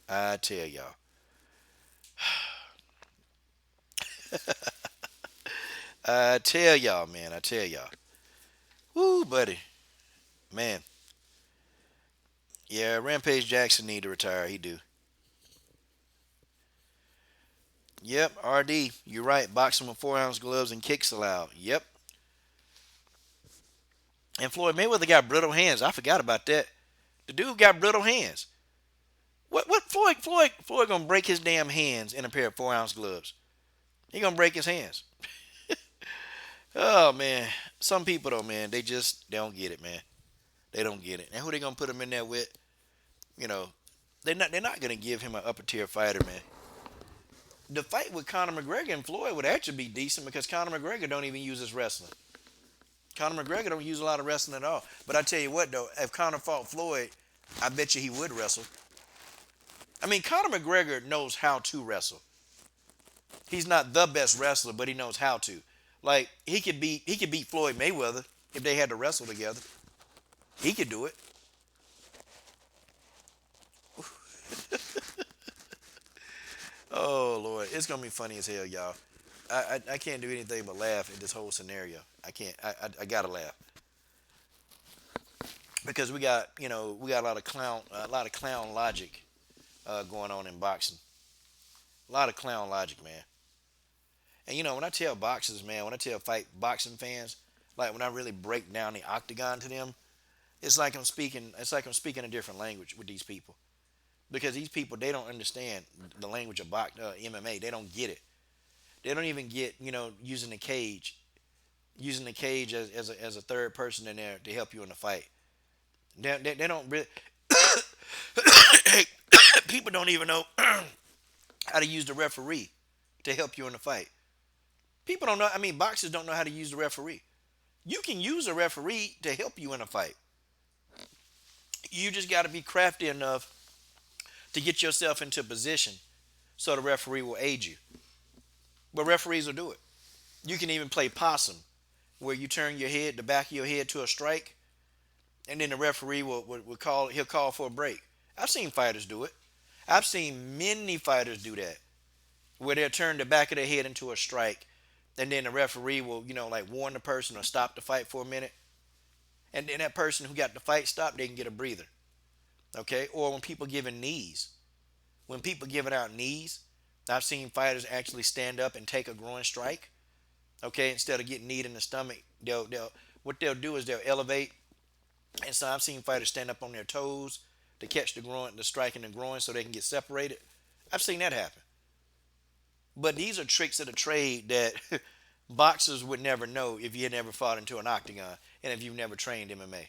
I tell y'all. Woo, buddy. Man. Yeah, Rampage Jackson need to retire. He do. Yep, RD. You're right. Boxing with 4-ounce gloves and kicks allowed. Yep. And Floyd Mayweather got brittle hands. I forgot about that. The dude got brittle hands. What Floyd gonna break his damn hands in a pair of 4-ounce gloves. He gonna break his hands. Oh man. Some people though, man, they don't get it, man. They don't get it. And who they gonna put him in there with? You know, they're not gonna give him an upper tier fighter, man. The fight with Conor McGregor and Floyd would actually be decent because Conor McGregor don't even use his wrestling. Conor McGregor don't use a lot of wrestling at all. But I tell you what though, if Conor fought Floyd, I bet you he would wrestle. I mean, Conor McGregor knows how to wrestle. He's not the best wrestler, but he knows how to. Like he could beat Floyd Mayweather if they had to wrestle together. He could do it. Oh Lord, it's gonna be funny as hell, y'all. I can't do anything but laugh at this whole scenario. I can't. I gotta laugh because we got a lot of clown logic going on in boxing. A lot of clown logic, man. And when I tell boxers, man, when I tell boxing fans, like when I really break down the octagon to them, it's like I'm speaking a different language with these people. Because these people, they don't understand the language of MMA. They don't get it. They don't even get, using the cage as a third person in there to help you in the fight. They don't really. People don't even know how to use the referee to help you in the fight. People don't know. I mean, boxers don't know how to use the referee. You can use a referee to help you in a fight. You just got to be crafty enough to get yourself into position so the referee will aid you. But referees will do it. You can even play possum, where you turn the back of your head to a strike, and then the referee will call for a break. I've seen fighters do it. I've seen many fighters do that, where they'll turn the back of their head into a strike, and then the referee will, warn the person or stop the fight for a minute. And then that person who got the fight stopped, they can get a breather. Okay? Or when people giving knees. When people giving out knees, I've seen fighters actually stand up and take a groin strike. Okay? Instead of getting kneed in the stomach, what they'll do is they'll elevate. And so I've seen fighters stand up on their toes to catch the strike in the groin so they can get separated. I've seen that happen. But these are tricks of the trade that boxers would never know if you had never fought into an octagon and if you've never trained MMA.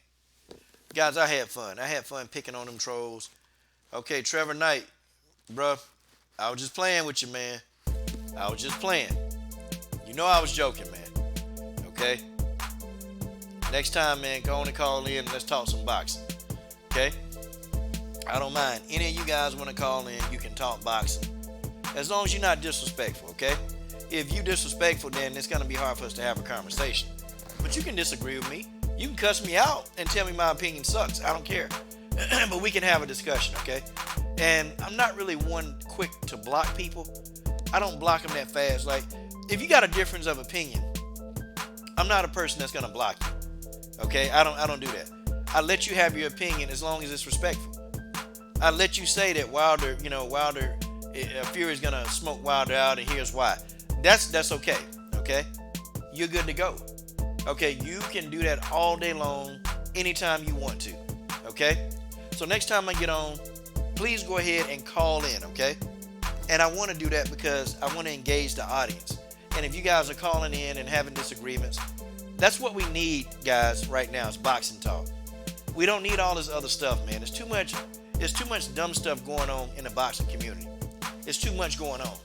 Guys, I had fun. I had fun picking on them trolls. Okay, Trevor Knight, bruh, I was just playing with you, man. I was just playing. You know I was joking, man. Okay? Next time, man, go on and call in and let's talk some boxing. Okay? I don't mind. Any of you guys want to call in, you can talk boxing. As long as you're not disrespectful, okay? if you disrespectful, then it's gonna be hard for us to have a conversation. But you can disagree with me. You can cuss me out and tell me my opinion sucks. I don't care. But we can have a discussion, okay? And I'm not really one quick to block people. I don't block them that fast. Like, if you got a difference of opinion, I'm not a person that's gonna block you. Okay? I don't do that. I let you have your opinion as long as it's respectful. I let you say that Wilder, Fury's gonna smoke Wilder out, and here's why. That's okay. Okay? You're good to go. Okay, you can do that all day long, anytime you want to. Okay? So next time I get on, please go ahead and call in, okay? And I want to do that because I want to engage the audience. And if you guys are calling in and having disagreements, that's what we need, guys, right now, is boxing talk. We don't need all this other stuff, man. There's too much dumb stuff going on in the boxing community. It's too much going on.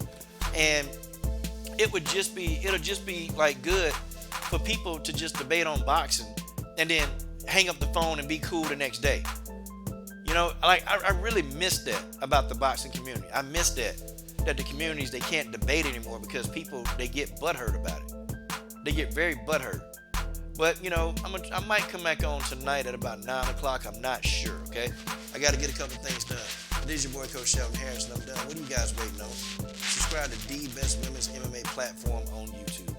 And it'll just be like good for people to just debate on boxing and then hang up the phone and be cool the next day. I really miss that about the boxing community. I miss that the communities, they can't debate anymore because people, they get butthurt about it. They get very butthurt. But, I might come back on tonight at about 9 o'clock. I'm not sure, okay? I got to get a couple things done. This is your boy, Coach Shelton Harris, and I'm done. What are you guys waiting on? Subscribe to the best women's MMA platform on YouTube.